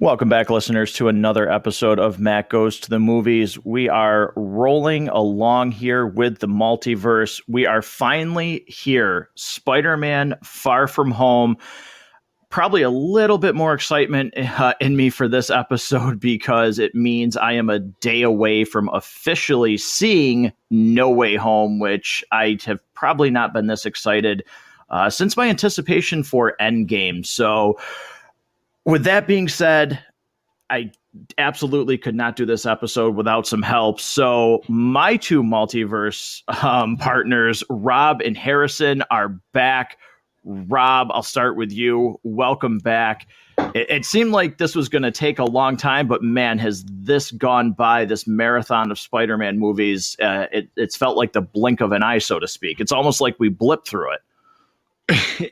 Welcome back, listeners, to another episode of Matt Goes to the Movies. We are rolling along here with the multiverse. We are finally here. Spider-Man Far From Home. Probably a little bit more excitement in me for this episode because it means I am a day away from officially seeing No Way Home, which I have probably not been this excited since my anticipation for Endgame. So, with that being said, I absolutely could not do this episode without some help. So my two multiverse partners, Rob and Harrison, are back. Rob, I'll start with you. Welcome back. It seemed like this was going to take a long time, but man, has this gone by, this marathon of Spider-Man movies. It's felt like the blink of an eye, so to speak. It's almost like we blipped through it.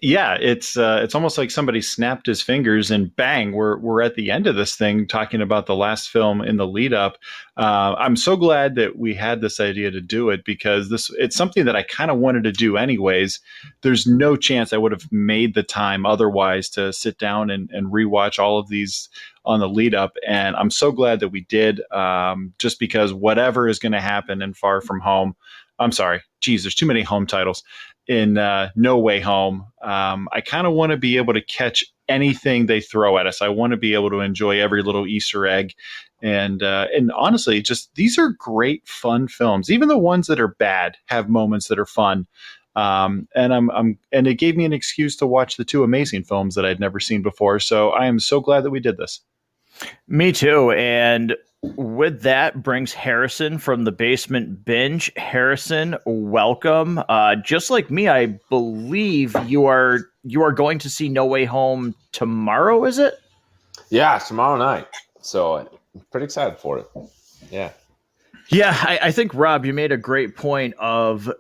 Yeah, it's almost like somebody snapped his fingers and bang, we're at the end of this thing talking about the last film in the lead up. I'm so glad that we had this idea to do it because it's something that I kind of wanted to do anyways. There's no chance I would have made the time otherwise to sit down and rewatch all of these on the lead up. And I'm so glad that we did, just because whatever is going to happen in Far From Home, I'm sorry, geez, there's too many home titles. In No Way Home, I kind of want to be able to catch anything they throw at us. I want to be able to enjoy every little Easter egg, and honestly, just these are great, fun films. Even the ones that are bad have moments that are fun. And it gave me an excuse to watch the two amazing films that I'd never seen before. So I am so glad that we did this. Me too. And with that brings Harrison from the Basement Binge. Harrison, welcome. Just like me, I believe you are going to see No Way Home tomorrow, is it? Yeah, tomorrow night. So I'm pretty excited for it. Yeah. Yeah, I think, Rob, you made a great point of,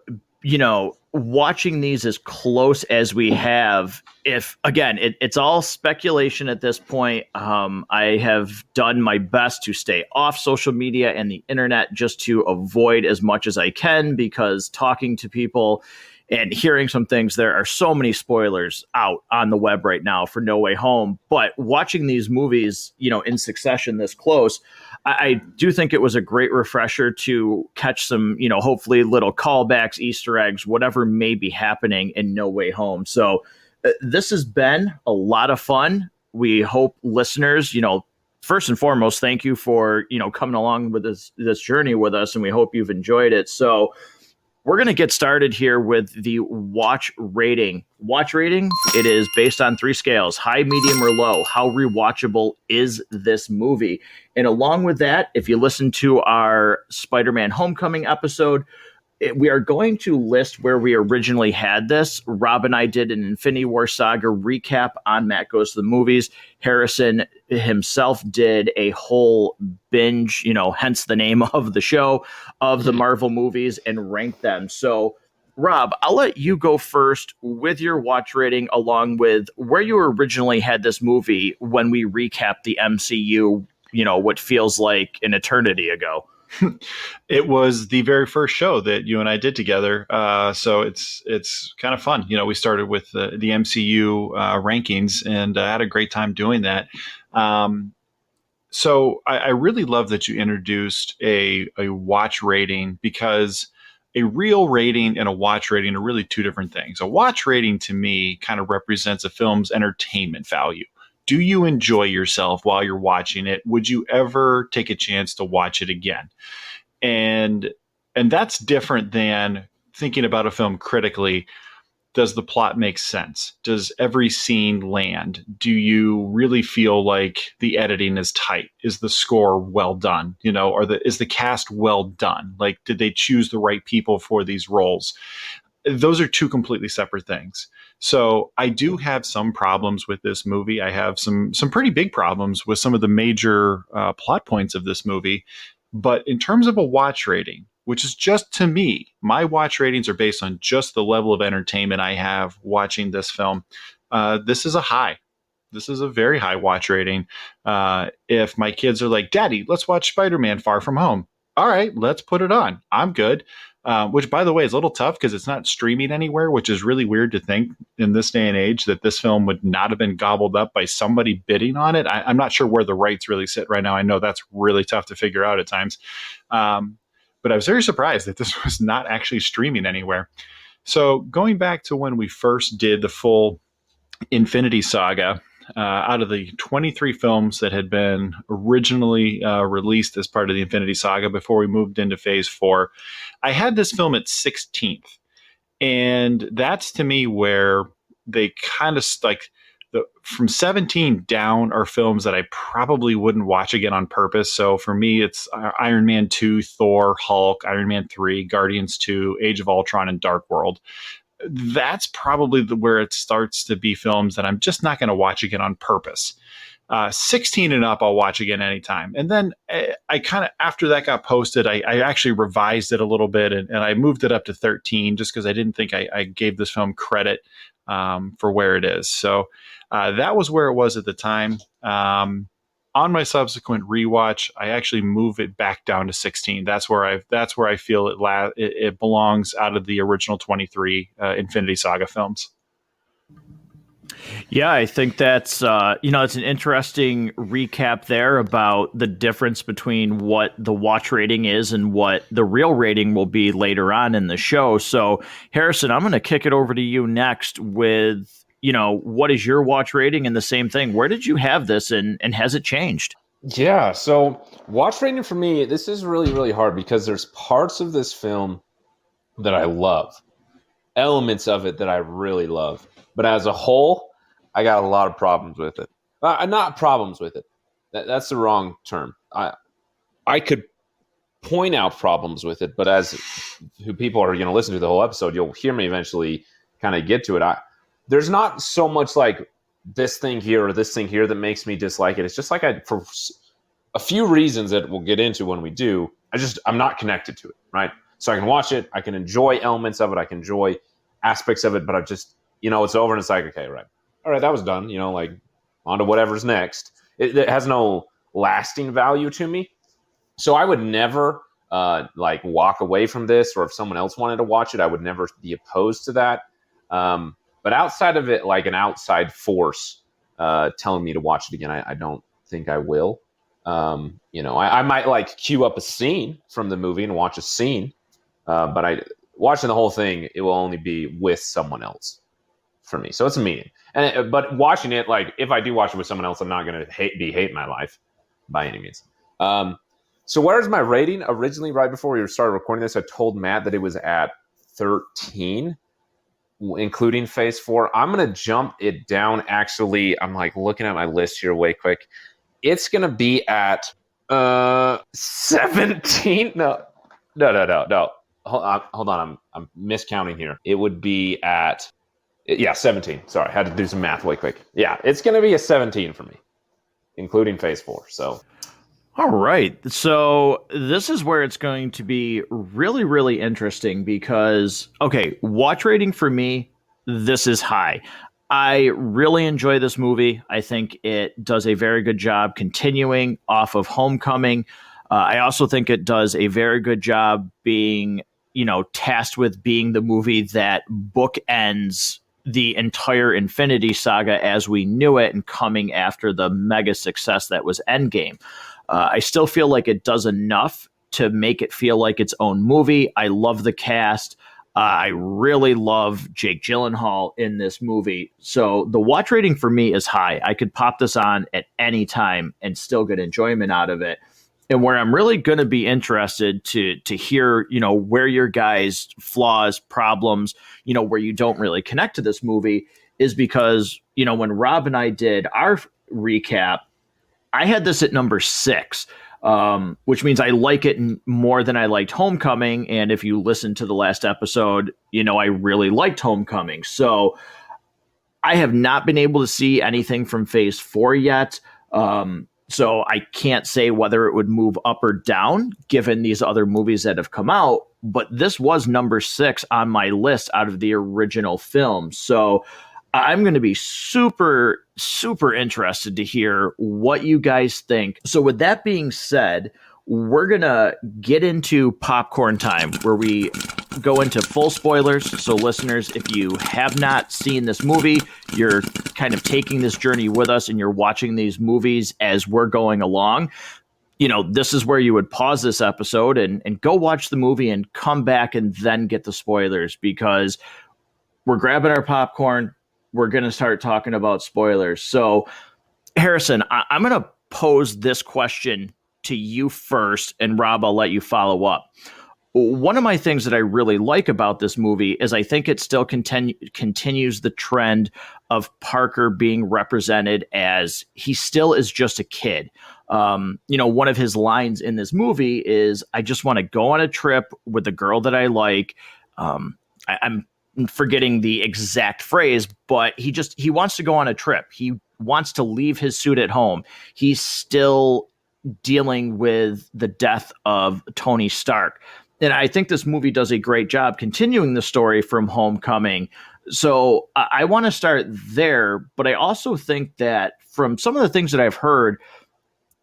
watching these as close as we have. If, again, it's all speculation at this point. I have done my best to stay off social media and the internet just to avoid as much as I can, because talking to people and hearing some things, there are so many spoilers out on the web right now for No Way Home. But watching these movies, in succession this close, I do think it was a great refresher to catch some, hopefully little callbacks, Easter eggs, whatever may be happening in No Way Home. So this has been a lot of fun. We hope listeners, first and foremost, thank you for, coming along with this journey with us, and we hope you've enjoyed it. So we're going to get started here with the watch rating. Watch rating, it is based on 3 scales: high, medium, or low. How rewatchable is this movie? And along with that, if you listen to our Spider-Man Homecoming episode, we are going to list where we originally had this. Rob and I did an Infinity War Saga recap on Matt Goes to the Movies. Harrison himself did a whole binge, hence the name of the show, of the Marvel movies and ranked them. So, Rob, I'll let you go first with your watch rating, along with where you originally had this movie when we recapped the MCU, what feels like an eternity ago. It was the very first show that you and I did together, so it's kind of fun. We started with the MCU rankings, and I had a great time doing that. So I really love that you introduced a watch rating, because a real rating and a watch rating are really two different things. A watch rating to me kind of represents a film's entertainment value. Do you enjoy yourself while you're watching it? Would you ever take a chance to watch it again? And that's different than thinking about a film critically. Does the plot make sense? Does every scene land? Do you really feel like the editing is tight? Is the score well done? Is the cast well done? Like, did they choose the right people for these roles? Those are two completely separate things. So I do have some problems with this movie. I have some pretty big problems with some of the major plot points of this movie. But in terms of a watch rating, which is just, to me, my watch ratings are based on just the level of entertainment I have watching this film. This is a high. This is a very high watch rating. If my kids are like, "Daddy, let's watch Spider-Man Far From Home," all right, let's put it on. I'm good. Which, by the way, is a little tough because it's not streaming anywhere, which is really weird to think in this day and age that this film would not have been gobbled up by somebody bidding on it. I'm not sure where the rights really sit right now. I know that's really tough to figure out at times. Um, but I was very surprised that this was not actually streaming anywhere. So going back to when we first did the full Infinity Saga, out of the 23 films that had been originally released as part of the Infinity Saga before we moved into Phase 4, I had this film at 16th. And that's to me where they kind of like from 17 down are films that I probably wouldn't watch again on purpose. So for me, it's Iron Man 2, Thor, Hulk, Iron Man 3, Guardians 2, Age of Ultron, and Dark World. That's probably where it starts to be films that I'm just not going to watch again on purpose. 16 and up, I'll watch again anytime. And then I kind of, after that got posted, I actually revised it a little bit and I moved it up to 13 just because I didn't think I gave this film credit for where it is. So that was where it was at the time. On my subsequent rewatch, I actually move it back down to 16. That's where I feel it belongs out of the original 23 Infinity Saga films. Yeah, I think that's it's an interesting recap there about the difference between what the watch rating is and what the real rating will be later on in the show. So, Harrison, I'm going to kick it over to you next with, what is your watch rating, and the same thing. Where did you have this, and has it changed? Yeah, so watch rating for me, this is really, really hard because there's parts of this film that I love, elements of it that I really love. But as a whole, I got a lot of problems with it. Not problems with it. That's the wrong term. I could point out problems with it, but as who people are going to listen to the whole episode, you'll hear me eventually kind of get to it. There's not so much like this thing here or this thing here that makes me dislike it. It's just like for a few reasons that we'll get into when we do, I'm not connected to it, right? So I can watch it, I can enjoy elements of it, I can enjoy aspects of it, but I just, it's over and it's like, okay, right. All right, that was done, like on to whatever's next. It has no lasting value to me. So I would never like walk away from this, or if someone else wanted to watch it, I would never be opposed to that. But outside of it, like an outside force telling me to watch it again, I don't think I will. I might like queue up a scene from the movie and watch a scene, but watching the whole thing, it will only be with someone else for me. So it's a medium. But watching it, like if I do watch it with someone else, I'm not going to hate my life by any means. So where's my rating? Originally, right before we started recording this, I told Matt that it was at 13, including Phase 4. I'm going to jump it down. Actually, I'm like looking at my list here way quick. It's going to be at 17. No. Hold on. I'm miscounting here. It would be at 17. Sorry, I had to do some math way quick. Yeah, it's going to be a 17 for me, including Phase 4. So, all right. So this is where it's going to be really, really interesting because, okay, watch rating for me, this is high. I really enjoy this movie. I think it does a very good job continuing off of Homecoming. I also think it does a very good job being, tasked with being the movie that bookends the entire Infinity Saga as we knew it and coming after the mega success that was Endgame. I still feel like it does enough to make it feel like its own movie. I love the cast. I really love Jake Gyllenhaal in this movie. So the watch rating for me is high. I could pop this on at any time and still get enjoyment out of it. And where I'm really going to be interested to hear, where your guys' flaws, problems, where you don't really connect to this movie is because, when Rob and I did our recap, I had this at number 6, which means I like it more than I liked Homecoming. And if you listen to the last episode, I really liked Homecoming. So I have not been able to see anything from Phase 4 yet. So I can't say whether it would move up or down given these other movies that have come out. But this was number 6 on my list out of the original film. So I'm going to be super, super interested to hear what you guys think. So with that being said, we're going to get into popcorn time where we go into full spoilers. So, listeners, if you have not seen this movie, you're kind of taking this journey with us and you're watching these movies as we're going along. This is where you would pause this episode and go watch the movie and come back and then get the spoilers, because we're grabbing our popcorn. We're going to start talking about spoilers. So, Harrison, I'm going to pose this question to you first, and Rob, I'll let you follow up. One of my things that I really like about this movie is I think it still continues the trend of Parker being represented as he still is just a kid. One of his lines in this movie is, "I just want to go on a trip with the girl that I like." I'm forgetting the exact phrase, but he wants to go on a trip. He wants to leave his suit at home. He's still dealing with the death of Tony Stark. And I think this movie does a great job continuing the story from Homecoming. So I want to start there, but I also think that from some of the things that I've heard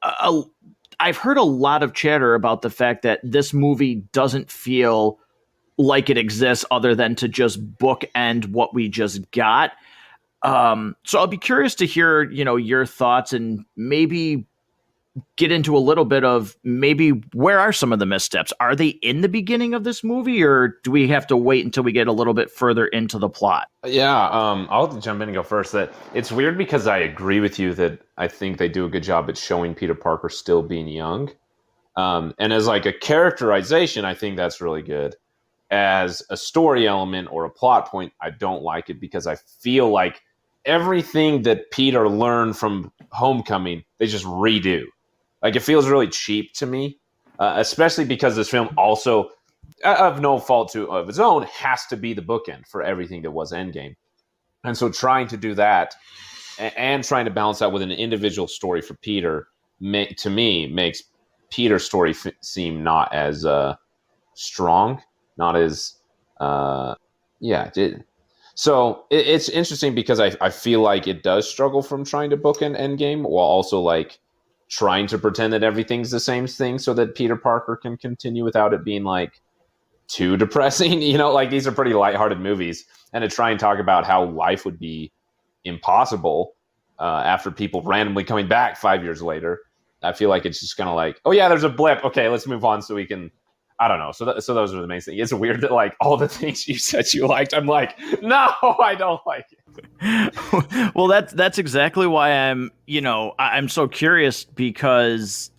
a lot of chatter about the fact that this movie doesn't feel like it exists other than to just bookend what we just got. So I'll be curious to hear, your thoughts, and maybe get into a little bit of maybe where are some of the missteps? Are they in the beginning of this movie, or do we have to wait until we get a little bit further into the plot? Yeah, I'll jump in and go first. That it's weird because I agree with you that I think they do a good job at showing Peter Parker still being young. And as like a characterization, I think that's really good. As a story element or a plot point, I don't like it because I feel like everything that Peter learned from Homecoming, they just redo. Like, it feels really cheap to me, especially because this film also, of no fault of its own, has to be the bookend for everything that was Endgame. And so trying to do that and trying to balance that with an individual story for Peter, to me, makes Peter's story seem not as strong, not as, So it's interesting because I feel like it does struggle from trying to bookend Endgame while also like trying to pretend that everything's the same thing so that Peter Parker can continue without it being like too depressing. Like these are pretty lighthearted movies, and to try and talk about how life would be impossible after people randomly coming back 5 years later. I feel like it's just kind of like, oh yeah, there's a blip. Okay, let's move on so we can. I don't know. So those are the main things. It's weird that like all the things you said you liked, I'm like, no, I don't like it. Well, that's exactly why I'm so curious, because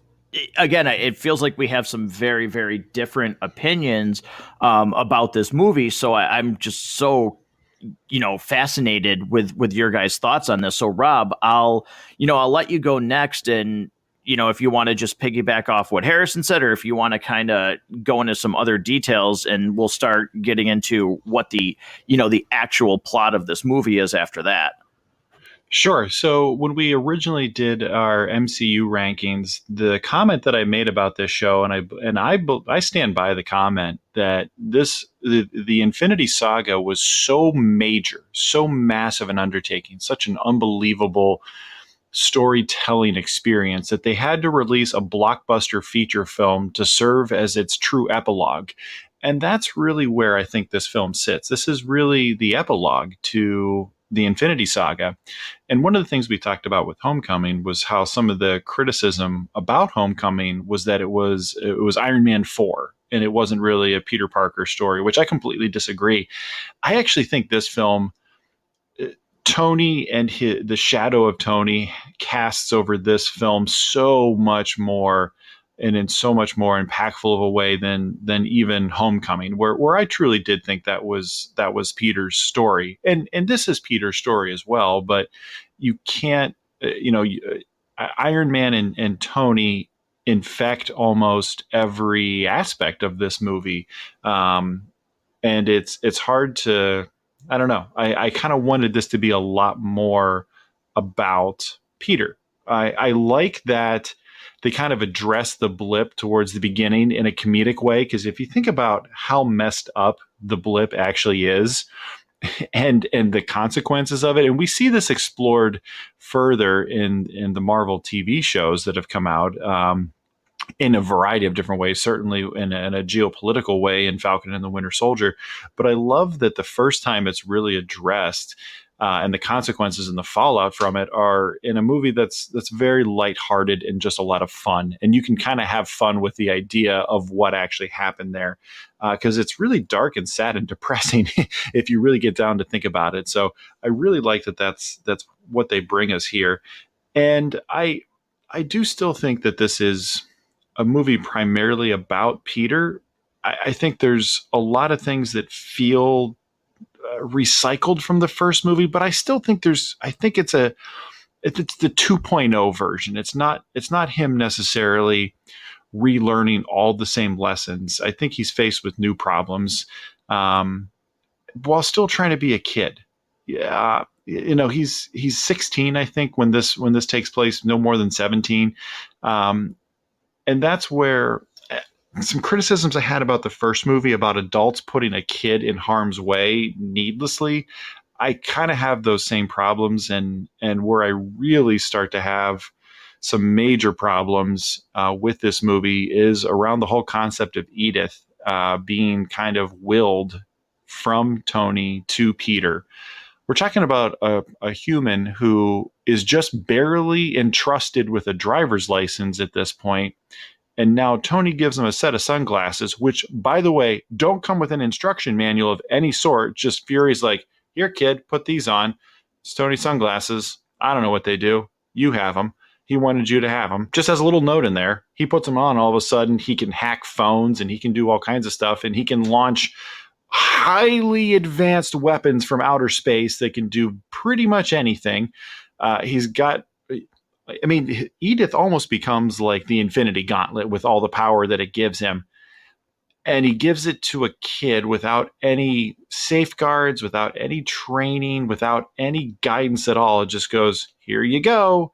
again, it feels like we have some very, very different opinions about this movie. So I'm just so fascinated with your guys' thoughts on this. So Rob, I'll let you go next, and if you want to just piggyback off what Harrison said, or if you want to kind of go into some other details, and we'll start getting into what the actual plot of this movie is after that. Sure. So when we originally did our MCU rankings, the comment that I made about this show, and I stand by the comment that the Infinity Saga was so major, so massive an undertaking, such an unbelievable storytelling experience that they had to release a blockbuster feature film to serve as its true epilogue. And that's really where I think this film sits. This is really the epilogue to the Infinity Saga. And one of the things we talked about with Homecoming was how some of the criticism about Homecoming was that it was Iron Man 4 and it wasn't really a Peter Parker story, which I completely disagree. I actually think this film, Tony and the shadow of Tony casts over this film so much more and in so much more impactful of a way than even Homecoming, where I truly did think that was Peter's story, and this is Peter's story as well. But you can't, Iron Man and Tony infect almost every aspect of this movie, and it's hard to. I don't know. I kind of wanted this to be a lot more about Peter. I like that they kind of address the blip towards the beginning in a comedic way, because if you think about how messed up the blip actually is and the consequences of it, and we see this explored further in the Marvel TV shows that have come out, in a variety of different ways, certainly in a geopolitical way in Falcon and the Winter Soldier. But I love that the first time it's really addressed, and the consequences and the fallout from it are in a movie that's very lighthearted and just a lot of fun. And you can kind of have fun with the idea of what actually happened there, because it's really dark and sad and depressing if you really get down to think about it. So I really like that. That's what they bring us here, and I do still think that this is a movie primarily about Peter. I think there's a lot of things that feel recycled from the first movie, but I still think I think it's the 2.0 version. It's not him necessarily relearning all the same lessons. I think he's faced with new problems, while still trying to be a kid. Yeah, he's 16, I think, when this takes place, no more than 17. And that's where some criticisms I had about the first movie about adults putting a kid in harm's way needlessly. I kind of have those same problems, and where I really start to have some major problems with this movie is around the whole concept of Edith being kind of willed from Tony to Peter. We're talking about a human who is just barely entrusted with a driver's license at this point. And now Tony gives him a set of sunglasses, which, by the way, don't come with an instruction manual of any sort. Just Fury's like, here, kid, put these on. It's Tony's sunglasses. I don't know what they do. You have them. He wanted you to have them. Just has a little note in there. He puts them on. All of a sudden, he can hack phones and he can do all kinds of stuff. And he can launch highly advanced weapons from outer space that can do pretty much anything. He's got... I mean, Edith almost becomes like the Infinity Gauntlet with all the power that it gives him. And he gives it to a kid without any safeguards, without any training, without any guidance at all. It just goes, here you go.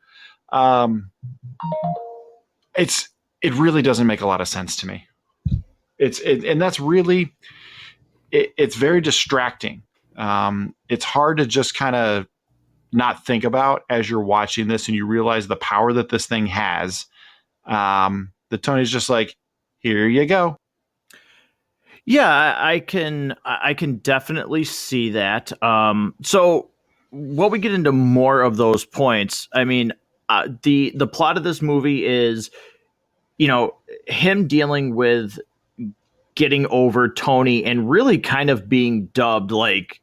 It really doesn't make a lot of sense to me. And that's really, it's very distracting. It's hard to just kind of not think about as you're watching this, and you realize the power that this thing has. That Tony's just like, here you go. Yeah, I can definitely see that. So while we get into more of those points, I mean, the plot of this movie is, him dealing with getting over Tony and really kind of being dubbed like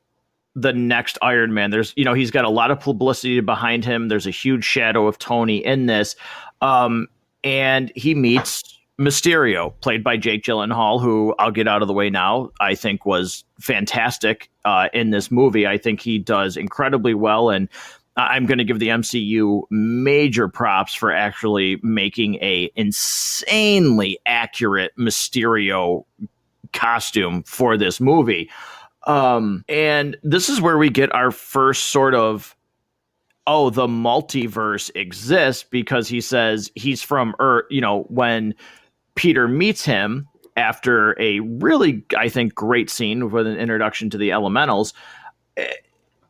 the next Iron Man. There's, he's got a lot of publicity behind him. There's a huge shadow of Tony in this. And he meets Mysterio, played by Jake Gyllenhaal, who I'll get out of the way now, I think was fantastic in this movie. I think he does incredibly well. And I'm going to give the MCU major props for actually making a insanely accurate Mysterio costume for this movie. And this is where we get our first sort of, the multiverse exists, because he says he's from Earth. When Peter meets him after a really, I think, great scene with an introduction to the elementals,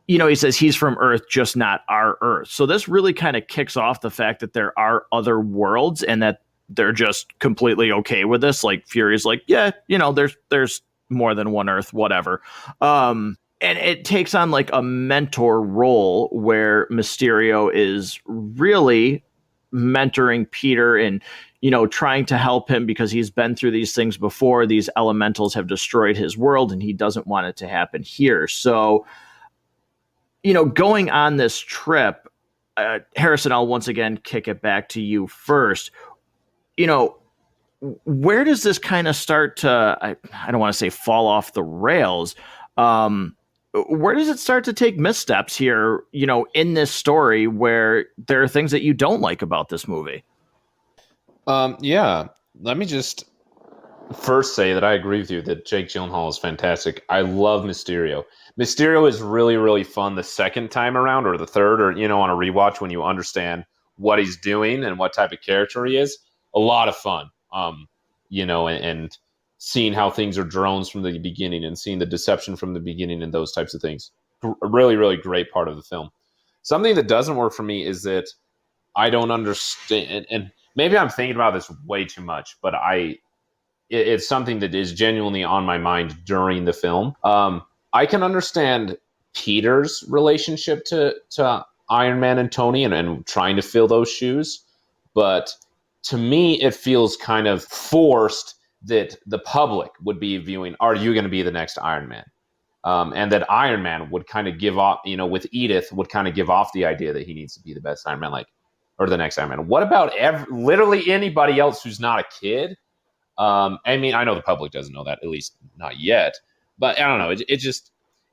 he says he's from Earth, just not our Earth. So this really kind of kicks off the fact that there are other worlds and that they're just completely okay with this. Like Fury's like, yeah, there's more than one Earth, whatever. And it takes on like a mentor role where Mysterio is really mentoring Peter and, trying to help him because he's been through these things before. These elementals have destroyed his world and he doesn't want it to happen here. So, going on this trip, Harrison, I'll once again kick it back to you first. Where does this kind of start to, I don't want to say fall off the rails. Where does it start to take missteps here, in this story where there are things that you don't like about this movie? Yeah, let me just first say that I agree with you that Jake Gyllenhaal is fantastic. I love Mysterio. Mysterio is really, really fun the second time around, or the third, or, on a rewatch when you understand what he's doing and what type of character he is. A lot of fun. And seeing how things are drones from the beginning and seeing the deception from the beginning and those types of things. A really, really great part of the film. Something that doesn't work for me is that I don't understand, and maybe I'm thinking about this way too much, but it's something that is genuinely on my mind during the film. I can understand Peter's relationship to Iron Man and Tony and trying to fill those shoes, but to me, it feels kind of forced that the public would be viewing, are you going to be the next Iron Man? And that Iron Man would kind of give off, with Edith, would kind of give off the idea that he needs to be the best Iron Man, or the next Iron Man. What about literally anybody else who's not a kid? I mean, I know the public doesn't know that, at least not yet. But I don't know.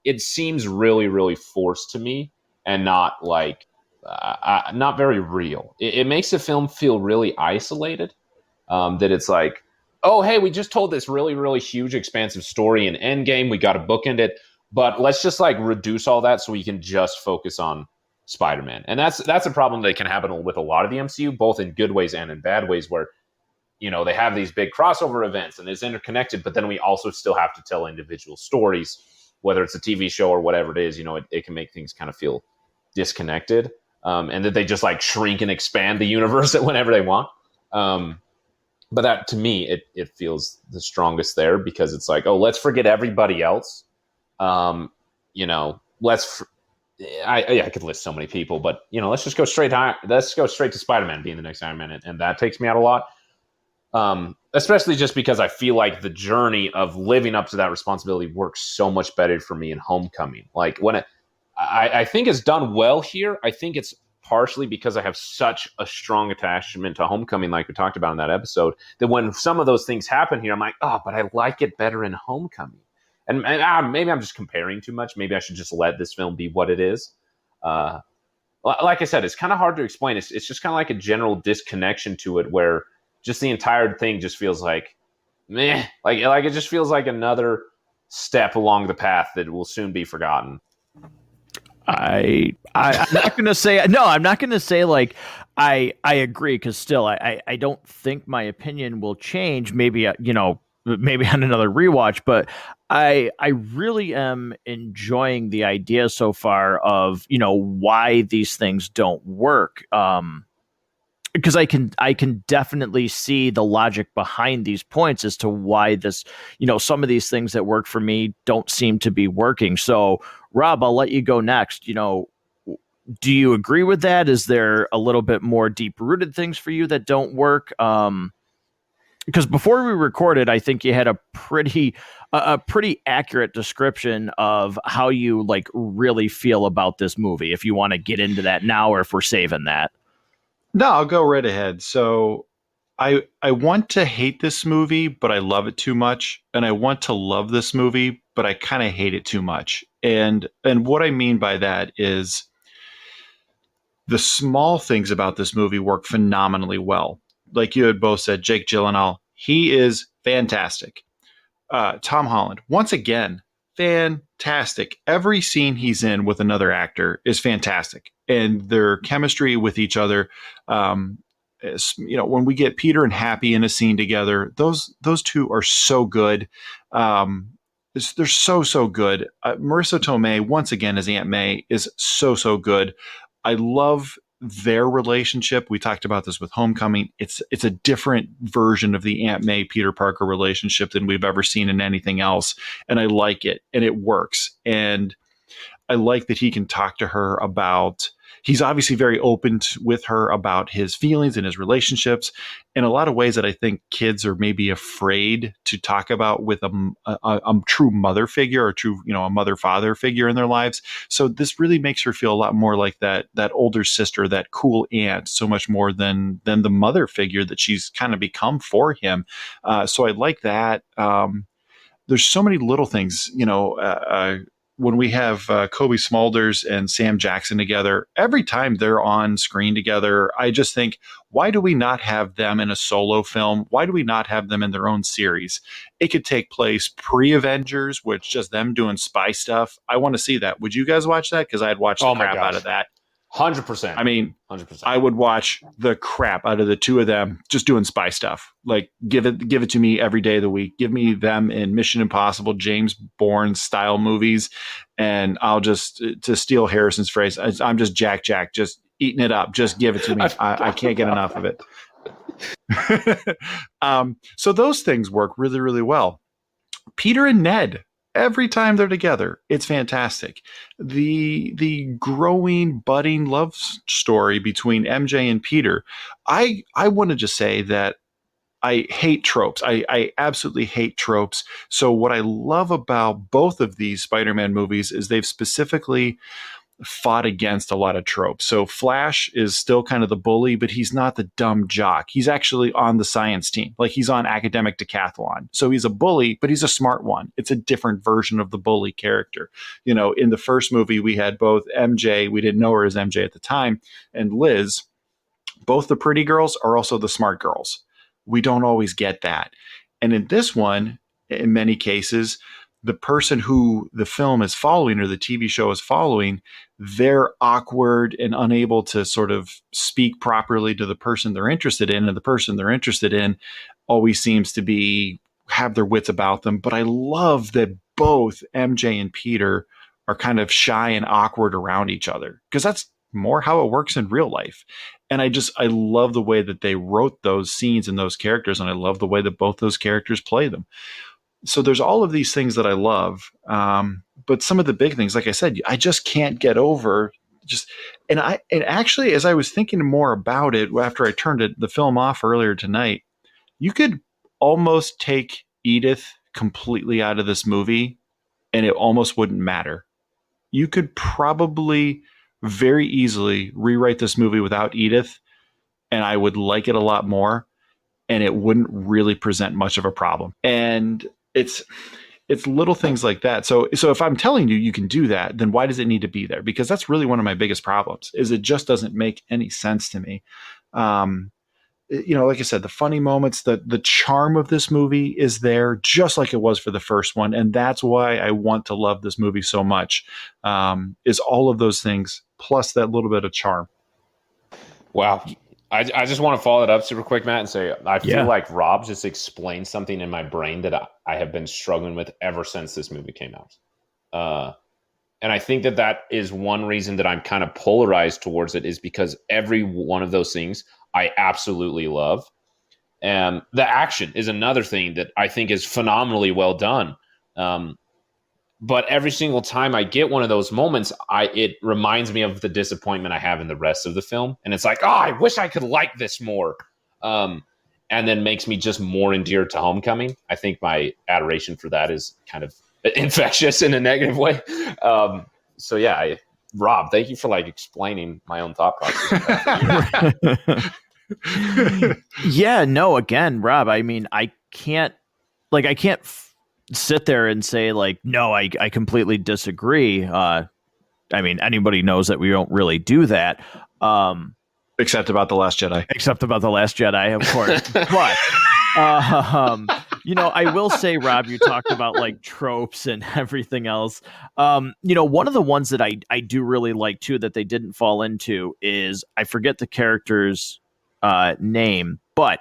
It seems really, really forced to me, and not not very real. It makes the film feel really isolated. That it's like, oh, hey, we just told this really, really huge, expansive story in Endgame. We got to bookend it, but let's just reduce all that so we can just focus on Spider-Man. And that's a problem that can happen with a lot of the MCU, both in good ways and in bad ways, where they have these big crossover events and it's interconnected, but then we also still have to tell individual stories, whether it's a TV show or whatever it is. It can make things kind of feel disconnected, and that they just shrink and expand the universe whenever they want. But that, to me, it feels the strongest there, because it's like, oh, let's forget everybody else. I could list so many people, but let's just go straight to Spider-Man being the next Iron Man, and that takes me out a lot. Especially just because I feel like the journey of living up to that responsibility works so much better for me in Homecoming. I think it's done well here. I think it's partially because I have such a strong attachment to Homecoming, like we talked about in that episode, that when some of those things happen here, I'm like, oh, but I like it better in Homecoming. And maybe I'm just comparing too much. Maybe I should just let this film be what it is. Like I said, it's kind of hard to explain. It's just kind of like a general disconnection to it, where just the entire thing just feels like meh. Like it just feels like another step along the path that will soon be forgotten. I'm not gonna say no. I'm not gonna say I agree, because still I don't think my opinion will change. Maybe maybe on another rewatch, but I really am enjoying the idea so far of why these things don't work. Because I can definitely see the logic behind these points as to why this, some of these things that work for me don't seem to be working. So, Rob, I'll let you go next. Do you agree with that? Is there a little bit more deep rooted things for you that don't work? Because before we recorded, I think you had a pretty accurate description of how you really feel about this movie. If you want to get into that now, or if we're saving that. No, I'll go right ahead. So I want to hate this movie, but I love it too much. And I want to love this movie, but I kind of hate it too much. And what I mean by that is the small things about this movie work phenomenally well. Like you had both said, Jake Gyllenhaal, he is fantastic. Tom Holland, once again, fantastic. Every scene he's in with another actor is fantastic, and their chemistry with each other. When we get Peter and Happy in a scene together, those two are so good. They're so good. Marissa Tomei, once again, as Aunt May, is so good. I love their relationship. We talked about this with Homecoming. It's a different version of the Aunt May Peter Parker relationship than we've ever seen in anything else, and I like it, and it works. And I like that he can talk to her about. He's obviously very open with her about his feelings and his relationships in a lot of ways that I think kids are maybe afraid to talk about with a true mother figure, or true, a mother-father figure in their lives. So this really makes her feel a lot more like that older sister, that cool aunt, so much more than the mother figure that she's kind of become for him. So I like that. There's so many little things, when we have Kobe Smulders and Sam Jackson together, every time they're on screen together, I just think, why do we not have them in a solo film? Why do we not have them in their own series? It could take place pre-Avengers, with just them doing spy stuff. I want to see that. Would you guys watch that? Because I'd watch the crap out of that. 100%. I mean, 100%. I would watch the crap out of the two of them just doing spy stuff. Give it to me every day of the week. Give me them in Mission Impossible, James Bourne style movies, and I'll just, to steal Harrison's phrase, I'm just Jack, just eating it up. Just give it to me. I can't get enough of it. So those things work really, really well. Peter and Ned, every time they're together, it's fantastic. The growing, budding love story between MJ and Peter. I want to just say that I hate tropes. I absolutely hate tropes. So what I love about both of these Spider-Man movies is they've specifically fought against a lot of tropes. So Flash is still kind of the bully, but he's not the dumb jock. He's actually on the science team. Like he's on academic decathlon. So he's a bully, but he's a smart one. It's a different version of the bully character. You know, in the first movie, we had both MJ, we didn't know her as MJ at the time, and Liz. Both the pretty girls are also the smart girls. We don't always get that. And in this one, in many cases, the person who the film is following or the TV show is following, they're awkward and unable to sort of speak properly to the person they're interested in. And the person they're interested in always seems to be have their wits about them. But I love that both MJ and Peter are kind of shy and awkward around each other, because that's more how it works in real life. And I love the way that they wrote those scenes and those characters. And I love the way that both those characters play them. So there's all of these things that I love. But some of the big things, like I said, I just can't get over and actually, as I was thinking more about it after I turned the film off earlier tonight, you could almost take Edith completely out of this movie and it almost wouldn't matter. You could probably very easily rewrite this movie without Edith, and I would like it a lot more, and it wouldn't really present much of a problem. And it's little things like that. So if I'm telling you you can do that, then why does it need to be there? Because that's really one of my biggest problems, is it just doesn't make any sense to me. Like I said, the funny moments, the charm of this movie is there, just like it was for the first one. And that's why I want to love this movie so much, is all of those things, plus that little bit of charm. Wow. I just want to follow that up super quick, Matt, and say I feel like Rob just explained something in my brain that I have been struggling with ever since this movie came out. And I think that is one reason that I'm kind of polarized towards it, is because every one of those things I absolutely love. And the action is another thing that I think is phenomenally well done. But every single time I get one of those moments, it reminds me of the disappointment I have in the rest of the film. And it's like, I wish I could like this more. And then makes me just more endeared to Homecoming. I think my adoration for that is kind of infectious in a negative way. Rob, thank you for explaining my own thought process. Yeah, no, again, Rob, I mean, I can't sit there and say no, I completely disagree. I mean, anybody knows that we don't really do that. Except about The Last Jedi. Except about The Last Jedi, of course. But, I will say, Rob, you talked about tropes and everything else. One of the ones that I do really like too, that they didn't fall into, is, I forget the character's name, but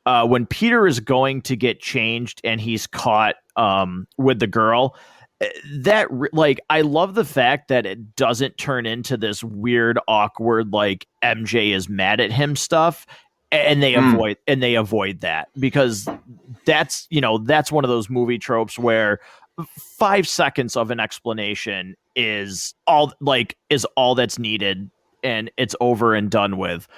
when Peter is going to get changed and he's caught with the girl, that I love the fact that it doesn't turn into this weird, awkward, MJ is mad at him stuff, and they avoid that, because that's one of those movie tropes where 5 seconds of an explanation is all that's needed, and it's over and done with.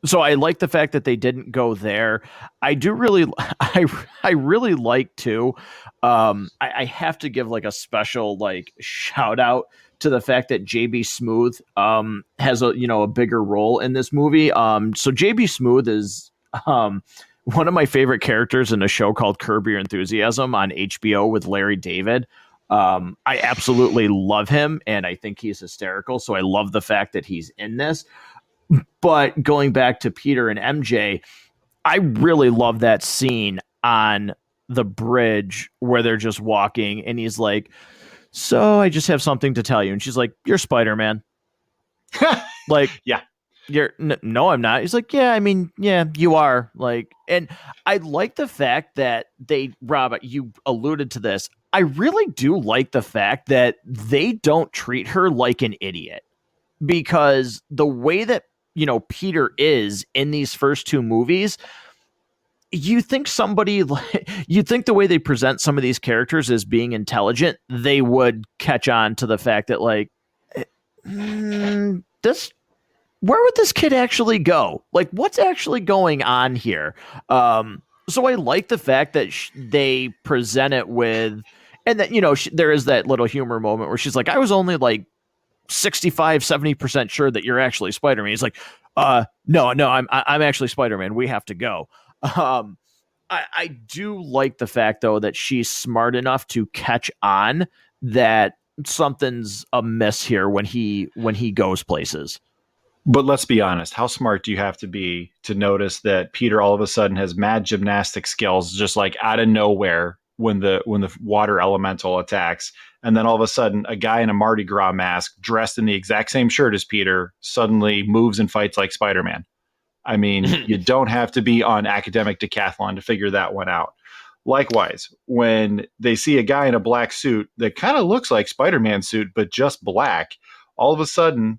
So I like the fact that they didn't go there. I do really, I really like too. I have to give a special shout out to the fact that JB Smoove has a bigger role in this movie. So JB Smoove is one of my favorite characters in a show called Curb Your Enthusiasm on HBO with Larry David. I absolutely love him, and I think he's hysterical. So I love the fact that he's in this. But going back to Peter and MJ, I really love that scene on the bridge where they're just walking, and he's like, "So I just have something to tell you." And she's like, "You're Spider-Man." Yeah. No, I'm not. He's like, "Yeah, I mean, yeah, you are." And I like the fact that Rob, you alluded to this. I really do like the fact that they don't treat her like an idiot, because the way that Peter is in these first two movies, you think you think the way they present some of these characters as being intelligent, they would catch on to the fact that like, this where would this kid actually go? Like, what's actually going on here? So I like the fact that they present it with, and that, there is that little humor moment where she's like, I was only like 65-70% sure that you're actually Spider-Man. He's like, no, I'm actually Spider-Man. We have to go. I do like the fact though that she's smart enough to catch on that something's amiss here when he goes places. But let's be honest, how smart do you have to be to notice that Peter all of a sudden has mad gymnastic skills just like out of nowhere when the water elemental attacks, and then all of a sudden a guy in a Mardi Gras mask dressed in the exact same shirt as Peter suddenly moves and fights like Spider-Man. I mean, you don't have to be on academic decathlon to figure that one out. Likewise, when they see a guy in a black suit that kind of looks like Spider-Man suit, but just black, all of a sudden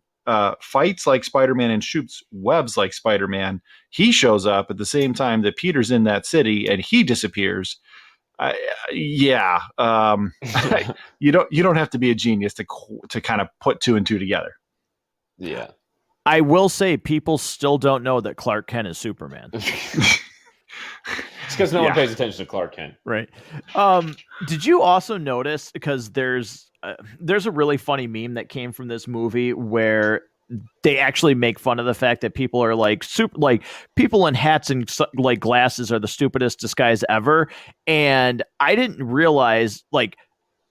fights like Spider-Man and shoots webs like Spider-Man. He shows up at the same time that Peter's in that city and he disappears. Yeah. You don't have to be a genius to kind of put two and two together. Yeah. I will say people still don't know that Clark Kent is Superman. It's because no one pays attention to Clark Kent. Right. Did you also notice, because there's a really funny meme that came from this movie where they actually make fun of the fact that people are like people in hats and like glasses are the stupidest disguise ever. And I didn't realize like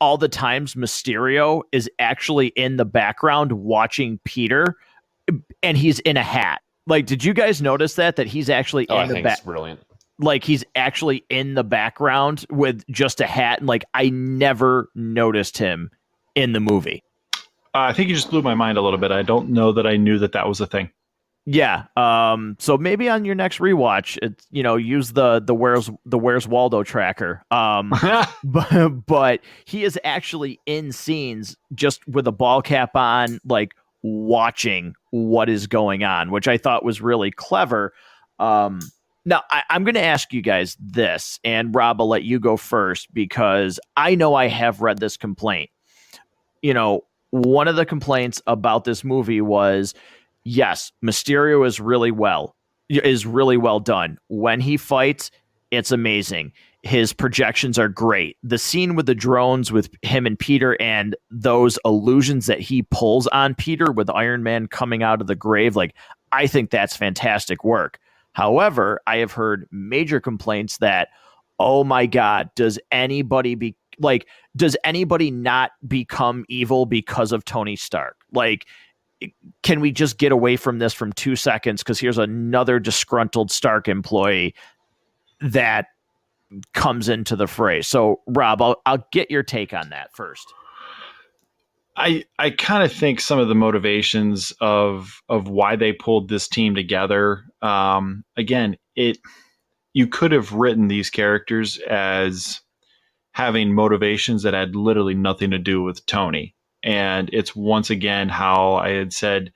all the times Mysterio is actually in the background watching Peter, and he's in a hat. Like, did you guys notice that he's actually in the back? It's brilliant. Like, he's actually in the background with just a hat, and like I never noticed him in the movie. I think you just blew my mind a little bit. I don't know that I knew that was a thing. Yeah. So maybe on your next rewatch, it's, use the Where's Waldo tracker. But he is actually in scenes just with a ball cap on, like watching what is going on, which I thought was really clever. Now, I'm going to ask you guys this, and Rob, I'll let you go first because I know I have read this complaint. One of the complaints about this movie was, yes, Mysterio is really well done. When he fights, it's amazing. His projections are great. The scene with the drones with him and Peter and those illusions that he pulls on Peter with Iron Man coming out of the grave, like, I think that's fantastic work. However, I have heard major complaints that, oh my God, does anybody not become evil because of Tony Stark? Like, can we just get away from this from 2 seconds? Because here's another disgruntled Stark employee that comes into the fray. So, Rob, I'll get your take on that first. I kind of think some of the motivations of why they pulled this team together. Again, you could have written these characters as having motivations that had literally nothing to do with Tony. And it's once again how I had said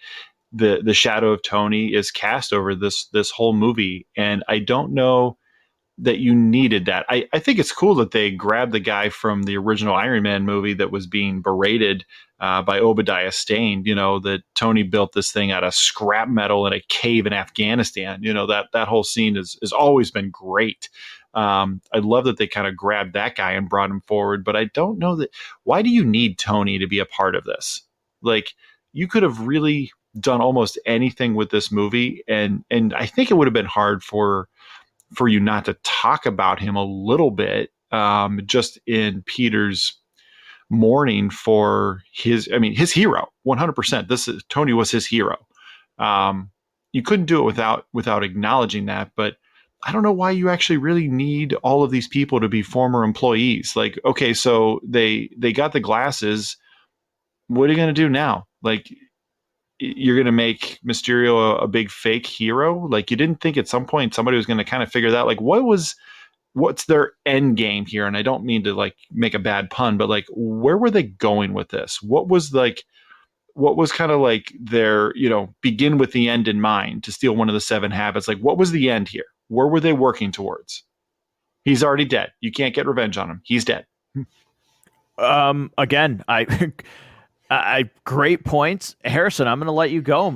the shadow of Tony is cast over this whole movie. And I don't know that you needed that. I think it's cool that they grabbed the guy from the original Iron Man movie that was being berated by Obadiah Stane, that Tony built this thing out of scrap metal in a cave in Afghanistan. That whole scene has always been great. I love that they kind of grabbed that guy and brought him forward, but I don't know why do you need Tony to be a part of this? Like, you could have really done almost anything with this movie. And I think it would have been hard for you not to talk about him a little bit, just in Peter's mourning for his hero. 100%. Tony was his hero. You couldn't do it without acknowledging that, but I don't know why you actually really need all of these people to be former employees. Like, okay, so they got the glasses. What are you going to do now? Like, you're going to make Mysterio a big fake hero? Like, you didn't think at some point somebody was going to kind of figure that, like, what's their end game here? And I don't mean to like make a bad pun, but like, where were they going with this? What was like, what was kind of like their, begin with the end in mind to steal one of the seven habits? Like, what was the end here? Where were they working towards? He's already dead. You can't get revenge on him. He's dead. Again, I great points, Harrison. I'm going to let you go.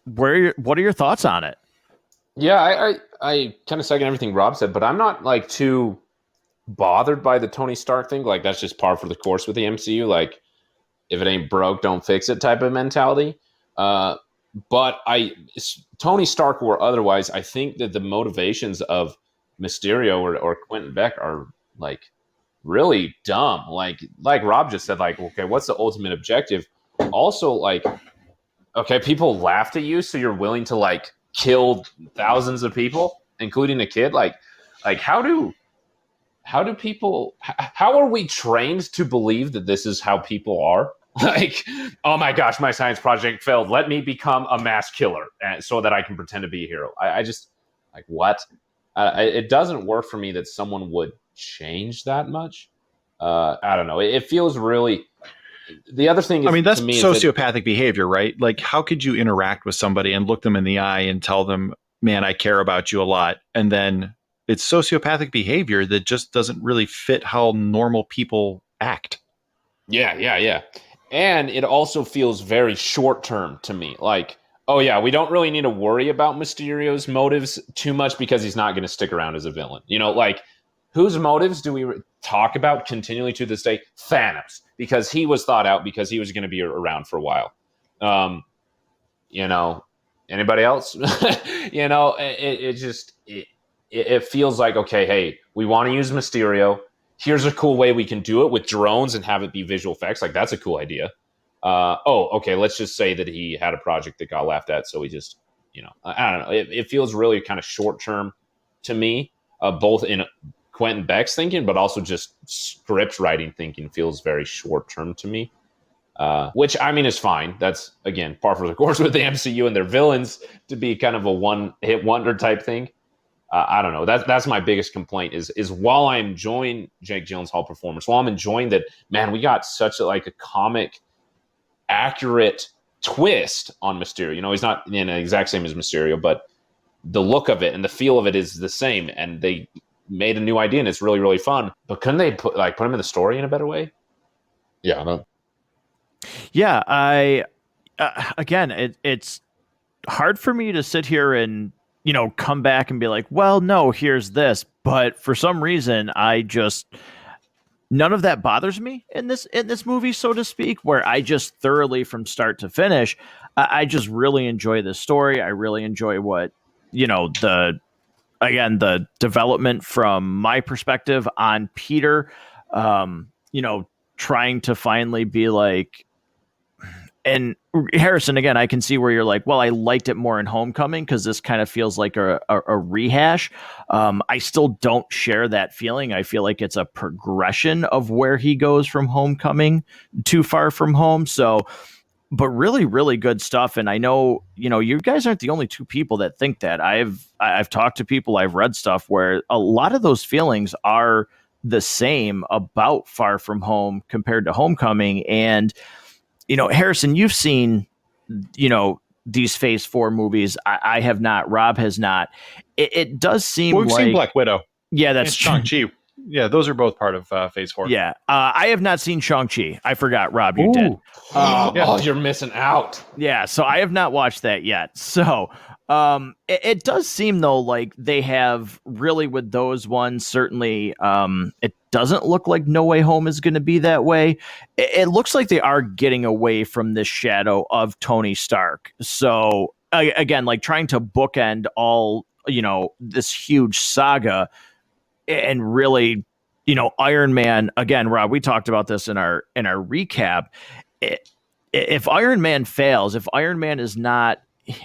What are your thoughts on it? Yeah, I kind of second everything Rob said, but I'm not like too bothered by the Tony Stark thing. Like that's just par for the course with the MCU. Like if it ain't broke, don't fix it type of mentality. But Tony Stark or otherwise, I think that the motivations of Mysterio or Quentin Beck are like really dumb. Like Rob just said, like, okay, what's the ultimate objective? Also, like, okay, people laughed at you, so you're willing to like kill thousands of people, including a kid. Like how do people? How are we trained to believe that this is how people are? Like, oh my gosh, my science project failed. Let me become a mass killer so that I can pretend to be a hero. I just like what? It doesn't work for me that someone would change that much. I don't know. It feels really. The other thing is, I mean, that's to me, sociopathic behavior, right? Like, how could you interact with somebody and look them in the eye and tell them, man, I care about you a lot. And then it's sociopathic behavior that just doesn't really fit how normal people act. Yeah. And it also feels very short term to me. Like, oh yeah, we don't really need to worry about Mysterio's motives too much because he's not going to stick around as a villain. Like whose motives do we talk about continually to this day? Thanos, because he was thought out because he was going to be around for a while. Anybody else? It feels like, okay, hey, we want to use Mysterio. Here's a cool way we can do it with drones and have it be visual effects. Like, that's a cool idea. Okay, let's just say that he had a project that got laughed at. So we just, I don't know. It feels really kind of short term to me, both in Quentin Beck's thinking, but also just script writing thinking feels very short term to me. Which, I mean, is fine. That's, again, par for the course with the MCU and their villains to be kind of a one-hit wonder type thing. I don't know. That's my biggest complaint is while I'm enjoying Jake Gyllenhaal performance, while I'm enjoying that, man, we got such a comic accurate twist on Mysterio. He's not in the exact same as Mysterio, but the look of it and the feel of it is the same. And they made a new idea and it's really, really fun. But couldn't they put him in the story in a better way? Yeah, I don't know. Yeah, I again, it's hard for me to sit here and come back and be like, well, no, here's this, but for some reason, none of that bothers me in this movie, so to speak, where I just thoroughly from start to finish, I just really enjoy this story. I really enjoy what the development from my perspective on Peter, trying to finally be like. And Harrison, again, I can see where you're like, well, I liked it more in Homecoming because this kind of feels like a rehash. I still don't share that feeling. I feel like it's a progression of where he goes from Homecoming to Far From Home. So, but really, really good stuff. And I know, you guys aren't the only two people that think that. I've talked to people, I've read stuff where a lot of those feelings are the same about Far From Home compared to Homecoming. And Harrison, you've seen, these Phase 4 movies. I have not. Rob has not. It does seem we've seen Black Widow. Yeah, that's true. Shang-Chi. Yeah, those are both part of Phase 4. Yeah. I have not seen Shang-Chi. I forgot, Rob, you did. Yeah. Oh, you're missing out. Yeah, so I have not watched that yet. So it does seem, though, like they have really with those ones, certainly it doesn't look like No Way Home is going to be that way. It looks like they are getting away from this shadow of Tony Stark. So again, like trying to bookend all, this huge saga and really, Iron Man, again, Rob, we talked about this in our recap. If Iron Man fails, if Iron Man is not,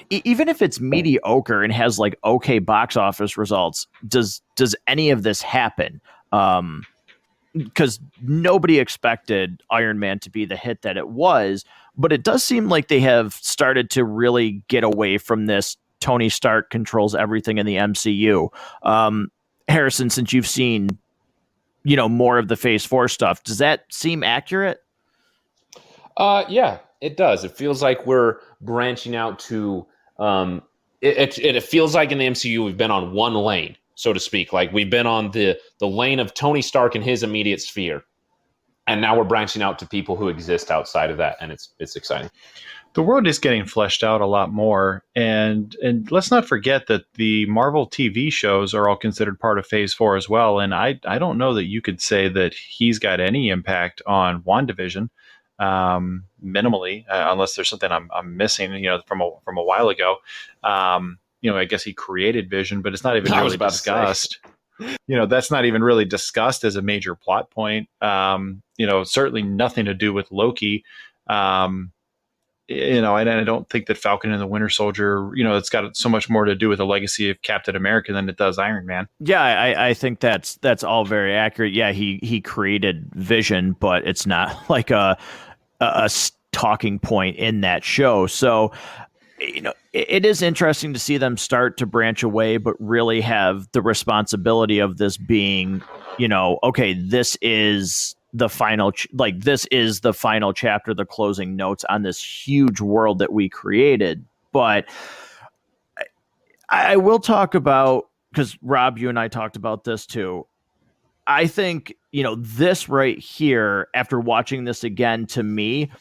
even if it's mediocre and has like okay box office results, does any of this happen? Because nobody expected Iron Man to be the hit that it was, but it does seem like they have started to really get away from this Tony Stark controls everything in the MCU. Harrison, since you've seen, more of the Phase 4 stuff, does that seem accurate? Yeah. It does. It feels like we're branching out to. It feels like in the MCU we've been on one lane, so to speak. Like we've been on the lane of Tony Stark and his immediate sphere, and now we're branching out to people who exist outside of that, and it's exciting. The world is getting fleshed out a lot more, and let's not forget that the Marvel TV shows are all considered part of Phase 4 as well. And I don't know that you could say that he's got any impact on WandaVision, minimally, unless there's something I'm missing, from a while ago. I guess he created Vision, but it's not even really discussed. That's not even really discussed as a major plot point. Certainly nothing to do with Loki. And I don't think that Falcon and the Winter Soldier, it's got so much more to do with the legacy of Captain America than it does Iron Man. Yeah, I think that's all very accurate. Yeah, he created Vision, but it's not like a talking point in that show. So, it is interesting to see them start to branch away, but really have the responsibility of this being, okay, this is the final, this is the final chapter, the closing notes on this huge world that we created. But I will talk about, because Rob, you and I talked about this too. I think, this right here, after watching this again, to me,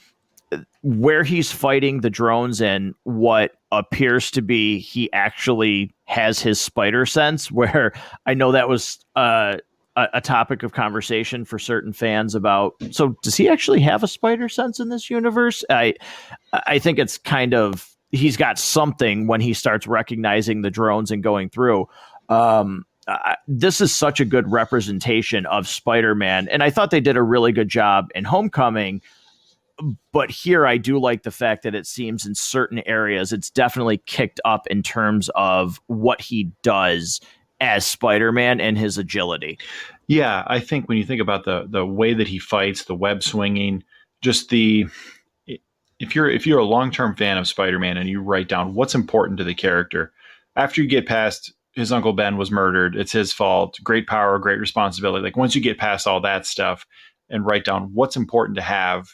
where he's fighting the drones and what appears to be he actually has his spider sense, where I know that was a topic of conversation for certain fans about, so does he actually have a spider sense in this universe? I think it's kind of, he's got something when he starts recognizing the drones and going through. This is such a good representation of Spider-Man, and I thought they did a really good job in Homecoming. But here I do like the fact that it seems in certain areas it's definitely kicked up in terms of what he does as Spider-Man and his agility. Yeah, I think when you think about the way that he fights, the web swinging, just if you're a long-term fan of Spider-Man and you write down what's important to the character, after you get past his Uncle Ben was murdered, it's his fault, great power, great responsibility. Like once you get past all that stuff and write down what's important to have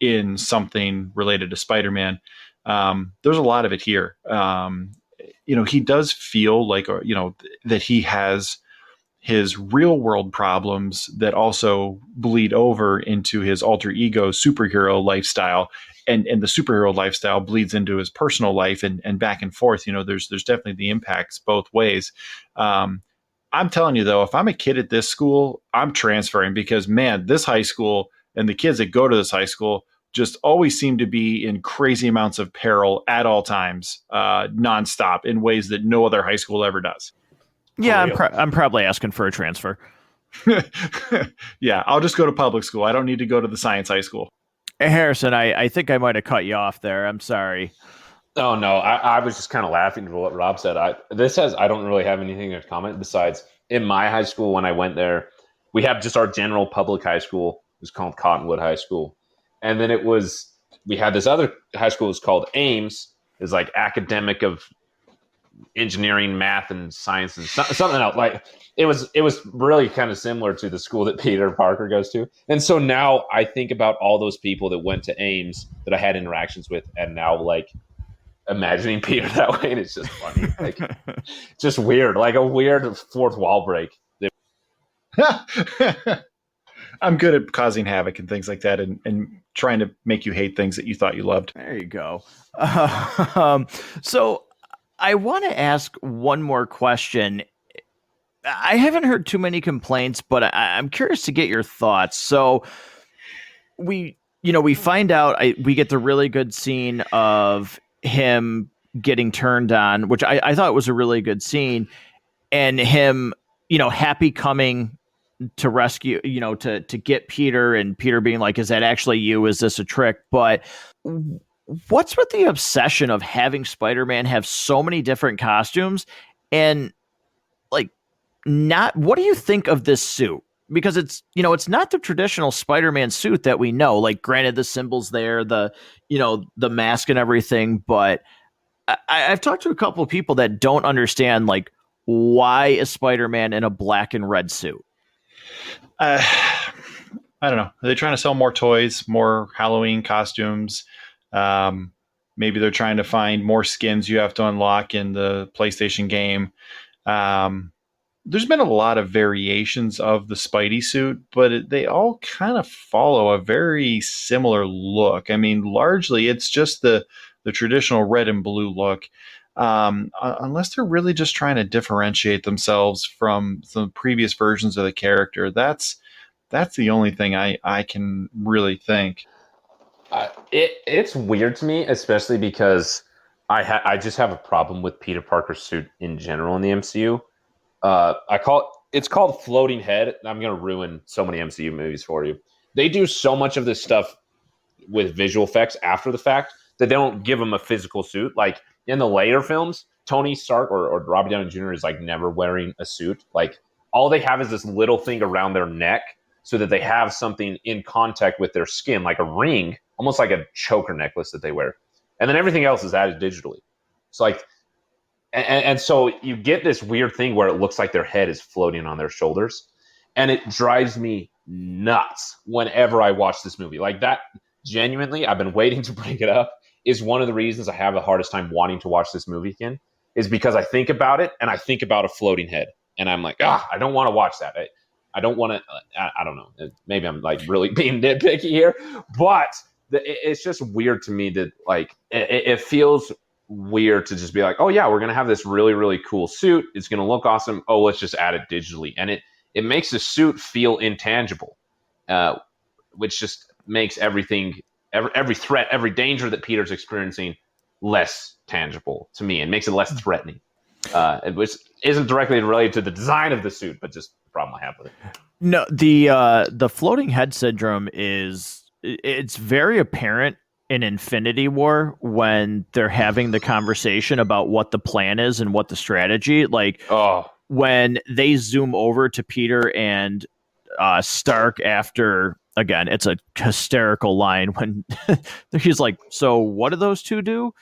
in something related to Spider-Man, there's a lot of it here. He does feel like, that he has his real world problems that also bleed over into his alter ego superhero lifestyle. And the superhero lifestyle bleeds into his personal life and back and forth. There's definitely the impacts both ways. I'm telling you, though, if I'm a kid at this school, I'm transferring because, man, this high school and the kids that go to this high school just always seem to be in crazy amounts of peril at all times, nonstop, in ways that no other high school ever does. Yeah, I'm probably asking for a transfer. Yeah, I'll just go to public school. I don't need to go to the science high school. Hey, Harrison, I think I might have cut you off there. I'm sorry. Oh, no, I was just kind of laughing at what Rob said. I don't really have anything to comment besides in my high school when I went there, we have just our general public high school. It was called Cottonwood High School. And then we had this other high school, it's called Ames. It's like academic of engineering, math, and science, and something else. Like it was really kind of similar to the school that Peter Parker goes to. And so now I think about all those people that went to Ames that I had interactions with, and now like imagining Peter that way, and it's just funny. Like just weird, like a weird fourth wall break. I'm good at causing havoc and things like that, and trying to make you hate things that you thought you loved. There you go. So I want to ask one more question. I haven't heard too many complaints, but I'm curious to get your thoughts. So we find out, we get the really good scene of him getting turned on, which I thought was a really good scene, and him, happy coming to rescue, to get Peter, and Peter being like, is that actually you? Is this a trick? But what's with the obsession of having Spider-Man have so many different costumes? And like, what do you think of this suit? Because it's not the traditional Spider-Man suit that we know. Like, granted, the symbols there, the mask and everything, but I've talked to a couple of people that don't understand, like, why is Spider-Man in a black and red suit? I don't know. Are they trying to sell more toys, more Halloween costumes? Maybe they're trying to find more skins you have to unlock in the PlayStation game. Um, there's been a lot of variations of the Spidey suit, but they all kind of follow a very similar look. I mean, largely it's just the traditional red and blue look. Unless they're really just trying to differentiate themselves from some previous versions of the character, that's the only thing I can really think. It's weird to me, especially because I just have a problem with Peter Parker's suit in general in the MCU. It's called floating head. I'm gonna ruin so many MCU movies for you. They do so much of this stuff with visual effects after the fact that they don't give him a physical suit. Like in the later films, Tony Stark or Robert Downey Jr. is like never wearing a suit. Like all they have is this little thing around their neck so that they have something in contact with their skin, like a ring, almost like a choker necklace that they wear. And then everything else is added digitally. It's like, and so you get this weird thing where it looks like their head is floating on their shoulders. And it drives me nuts whenever I watch this movie. Like that, genuinely, I've been waiting to bring it up, is one of the reasons I have the hardest time wanting to watch this movie again, is because I think about it and I think about a floating head. And I'm like, I don't want to watch that. I don't want to, I don't know. Maybe I'm like really being nitpicky here, but it's just weird to me that like, it feels weird to just be like, oh yeah, we're going to have this really, really cool suit. It's going to look awesome. Oh, let's just add it digitally. And it makes the suit feel intangible, which just makes everything, every threat, every danger that Peter's experiencing less tangible to me and makes it less threatening. Which isn't directly related to the design of the suit, but just the problem I have with it. No, the floating head syndrome it's very apparent in Infinity War when they're having the conversation about what the plan is and what the strategy. Like when they zoom over to Peter and Stark after, again, it's a hysterical line when he's like, "So what do those two do?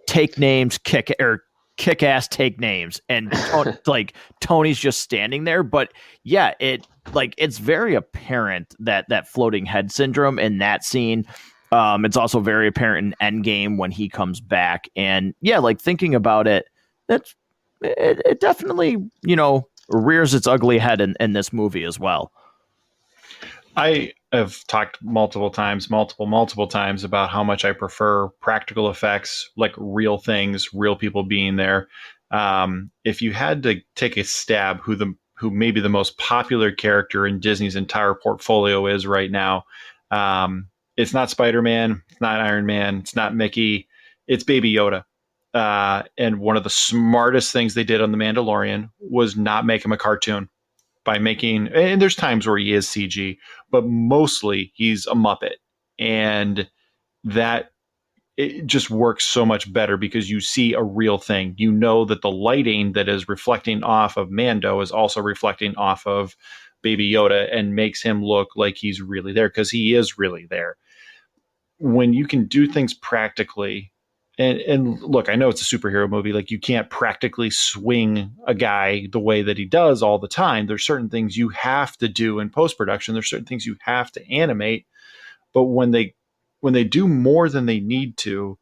Take names, kick ass, take names." And like Tony's just standing there, but yeah, it's very apparent that floating head syndrome in that scene. It's also very apparent in Endgame when he comes back, and yeah, like thinking about it, it definitely rears its ugly head in this movie as well. I have talked multiple times about how much I prefer practical effects, like real things, real people being there. If you had to take a stab who maybe the most popular character in Disney's entire portfolio is right now, it's not Spider-Man, it's not Iron Man, it's not Mickey, it's Baby Yoda. And one of the smartest things they did on The Mandalorian was not make him a cartoon by making, and there's times where he is CG, but mostly he's a Muppet. And that it just works so much better because you see a real thing. You know that the lighting that is reflecting off of Mando is also reflecting off of Baby Yoda and makes him look like he's really there because he is really there. When you can do things practically, and look, I know it's a superhero movie. Like you can't practically swing a guy the way that he does all the time. There's certain things you have to do in post production. There's certain things you have to animate. But when they do more than they need to,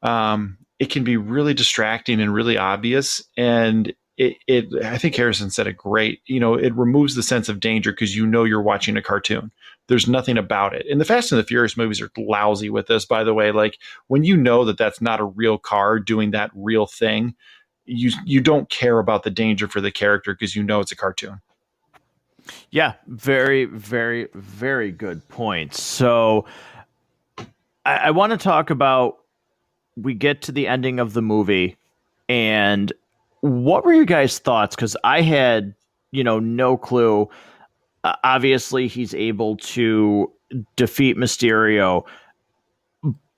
it can be really distracting and really obvious. And I think Harrison said it great. It removes the sense of danger because you're watching a cartoon. There's nothing about it. And the Fast and the Furious movies are lousy with this, by the way. Like when you know that that's not a real car doing that real thing, you don't care about the danger for the character because you know it's a cartoon. Yeah, very, very, very good point. So I want to talk about, we get to the ending of the movie, and what were your guys' thoughts? Because I had, no clue. Obviously, he's able to defeat Mysterio,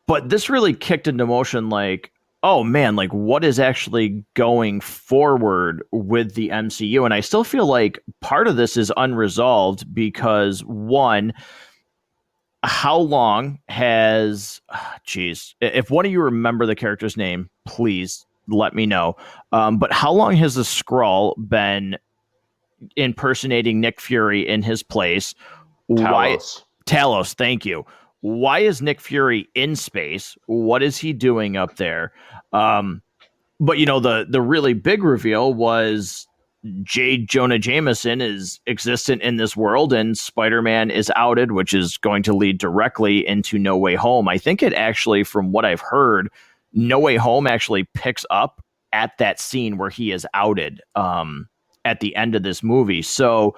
but this really kicked into motion like, oh man, like what is actually going forward with the MCU? And I still feel like part of this is unresolved because one, how long has, geez, if one of you remember the character's name, please let me know. But how long has the Skrull been impersonating Nick Fury in his place? Talos. Talos, thank you. why is Nick Fury in space? What is he doing up there? But the really big reveal was J. Jonah Jameson is existent in this world, and Spider-Man is outed, which is going to lead directly into No Way Home. I think it actually, from what I've heard, No Way Home actually picks up at that scene where he is outed at the end of this movie. So,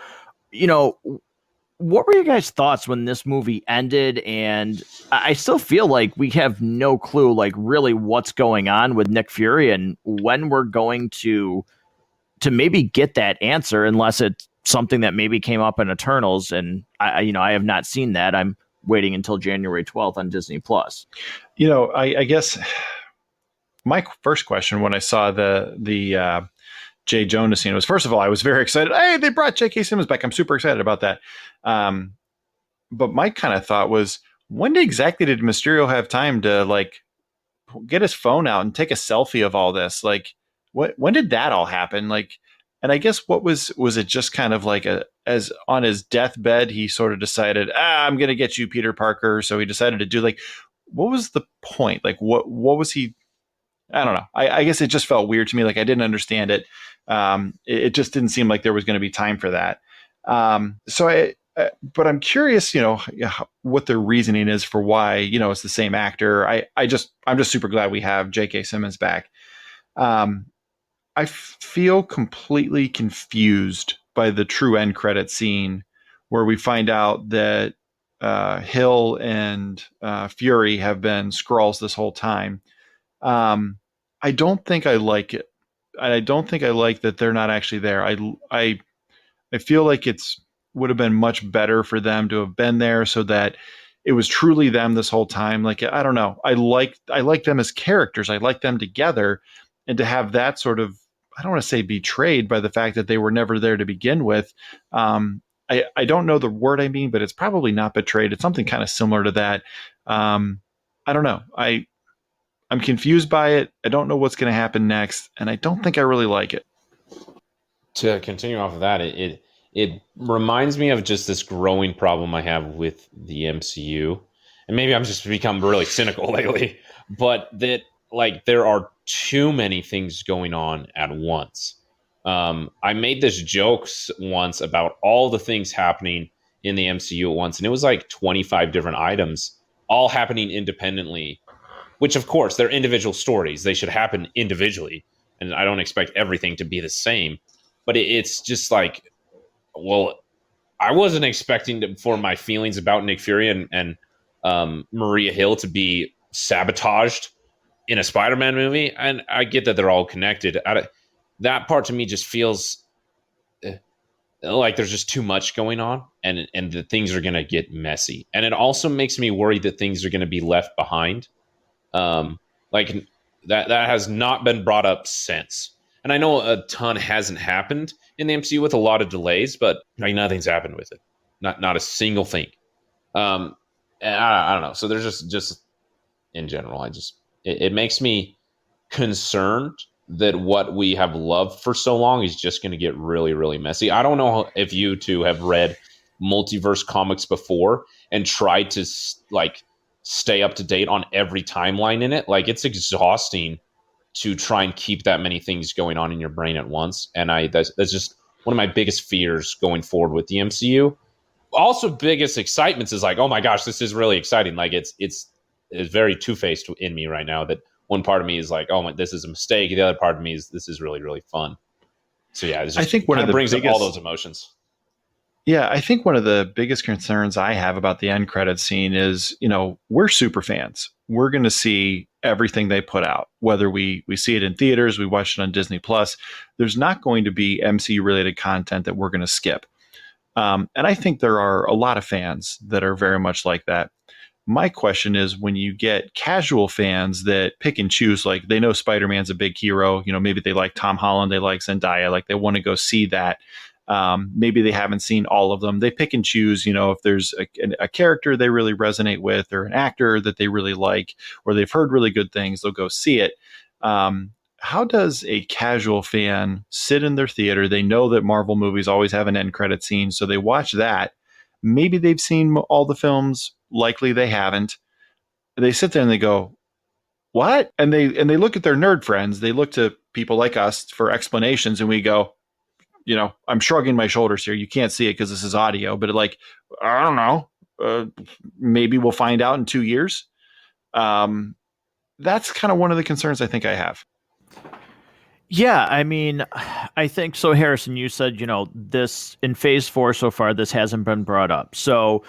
you know, what were your guys' thoughts when this movie ended? And I still feel like we have no clue, like, really what's going on with Nick Fury and when we're going to maybe get that answer, unless it's something that maybe came up in Eternals. And I have not seen that. I'm waiting until January 12th on Disney Plus. I guess my first question when I saw the Jay Jonah scene was, first of all, I was very excited. Hey, they brought J.K. Simmons back. I'm super excited about that. But my kind of thought was, when exactly did Mysterio have time to like get his phone out and take a selfie of all this? Like, when did that all happen? Like, and I guess what was it just kind of like as on his deathbed, he sort of decided, I'm going to get you, Peter Parker. So he decided to do, like, what was the point? Like, what was he? I don't know. I guess it just felt weird to me. Like, I didn't understand it. It just didn't seem like there was going to be time for that. But I'm curious, what the reasoning is for why, it's the same actor. I'm just super glad we have J.K. Simmons back. I feel completely confused by the true end credit scene where we find out that Hill and Fury have been Skrulls this whole time. I don't think I like it. I don't think I like that they're not actually there. I feel like it's would have been much better for them to have been there so that it was truly them this whole time. Like, I don't know. I like them as characters. I like them together, and to have that sort of, I don't want to say betrayed by the fact that they were never there to begin with. I don't know the word I mean, but it's probably not betrayed. It's something kind of similar to that. I don't know. I'm confused by it. I don't know what's going to happen next, and I don't think I really like it. To continue off of that, it reminds me of just this growing problem I have with the MCU, and maybe I'm just become really cynical lately, but that, like, there are too many things going on at once. I made this joke once about all the things happening in the MCU at once, and it was like 25 different items, all happening independently, which, of course, they're individual stories. They should happen individually, and I don't expect everything to be the same. But it's just like, well, I wasn't expecting for my feelings about Nick Fury and Maria Hill to be sabotaged in a Spider-Man movie. And I get that they're all connected. That part to me just feels like there's just too much going on, and that things are going to get messy. And it also makes me worried that things are going to be left behind. Like that has not been brought up since. And I know a ton hasn't happened in the MCU with a lot of delays, but like nothing's happened with it. Not a single thing. And I don't know. So there's just in general, it makes me concerned that what we have loved for so long is just going to get really, really messy. I don't know if you two have read multiverse comics before and tried to like stay up to date on every timeline in it. Like, it's exhausting to try and keep that many things going on in your brain at once. And that's just one of my biggest fears going forward with the MCU. Also, biggest excitements is like, oh my gosh, this is really exciting. Like, it's very two-faced in me right now, that one part of me is like, oh, this is a mistake. The other part of me is, this is really, really fun. So yeah, I think one of the brings up all those emotions. Yeah, I think one of the biggest concerns I have about the end credit scene is, we're super fans. We're going to see everything they put out, whether we see it in theaters, we watch it on Disney Plus. There's not going to be MCU related content that we're going to skip. And I think there are a lot of fans that are very much like that. My question is, when you get casual fans that pick and choose, like they know Spider-Man's a big hero, maybe they like Tom Holland, they like Zendaya, like they want to go see that. Maybe they haven't seen all of them. They pick and choose, if there's a character they really resonate with, or an actor that they really like, or they've heard really good things, they'll go see it. How does a casual fan sit in their theater? They know that Marvel movies always have an end credit scene, so they watch that. Maybe they've seen all the films. likely they haven't. They sit there and they go, what? And they look at their nerd friends. They look to people like us for explanations, and we go, I'm shrugging my shoulders here. You can't see it because this is audio, but I don't know. Maybe we'll find out in 2 years. That's kind of one of the concerns I think I have. Yeah, I mean, I think so. Harrison, you said, this in phase 4 so far, this hasn't been brought up. So,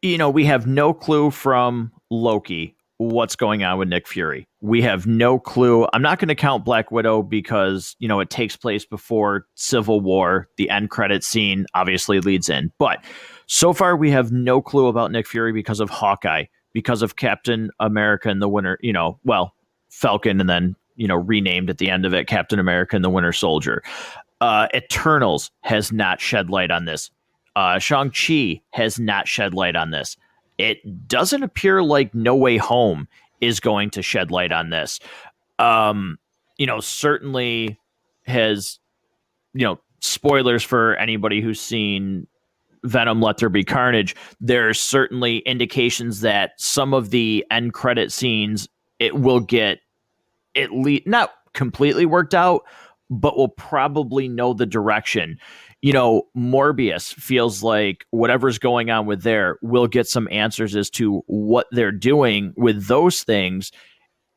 we have no clue from Loki what's going on with Nick Fury. We have no clue. I'm not going to count Black Widow because, it takes place before Civil War. The end credit scene obviously leads in. But so far, we have no clue about Nick Fury because of Hawkeye, because of Captain America and the Winter, Falcon, and then, renamed at the end of it, Captain America and the Winter Soldier. Eternals has not shed light on this. Shang-Chi has not shed light on this. It doesn't appear like No Way Home is going to shed light on this. Certainly has, spoilers for anybody who's seen Venom, Let There Be Carnage. There's certainly indications that some of the end credit scenes, it will get at least not completely worked out, but we'll probably know the direction. Morbius feels like whatever's going on with there, we'll get some answers as to what they're doing with those things.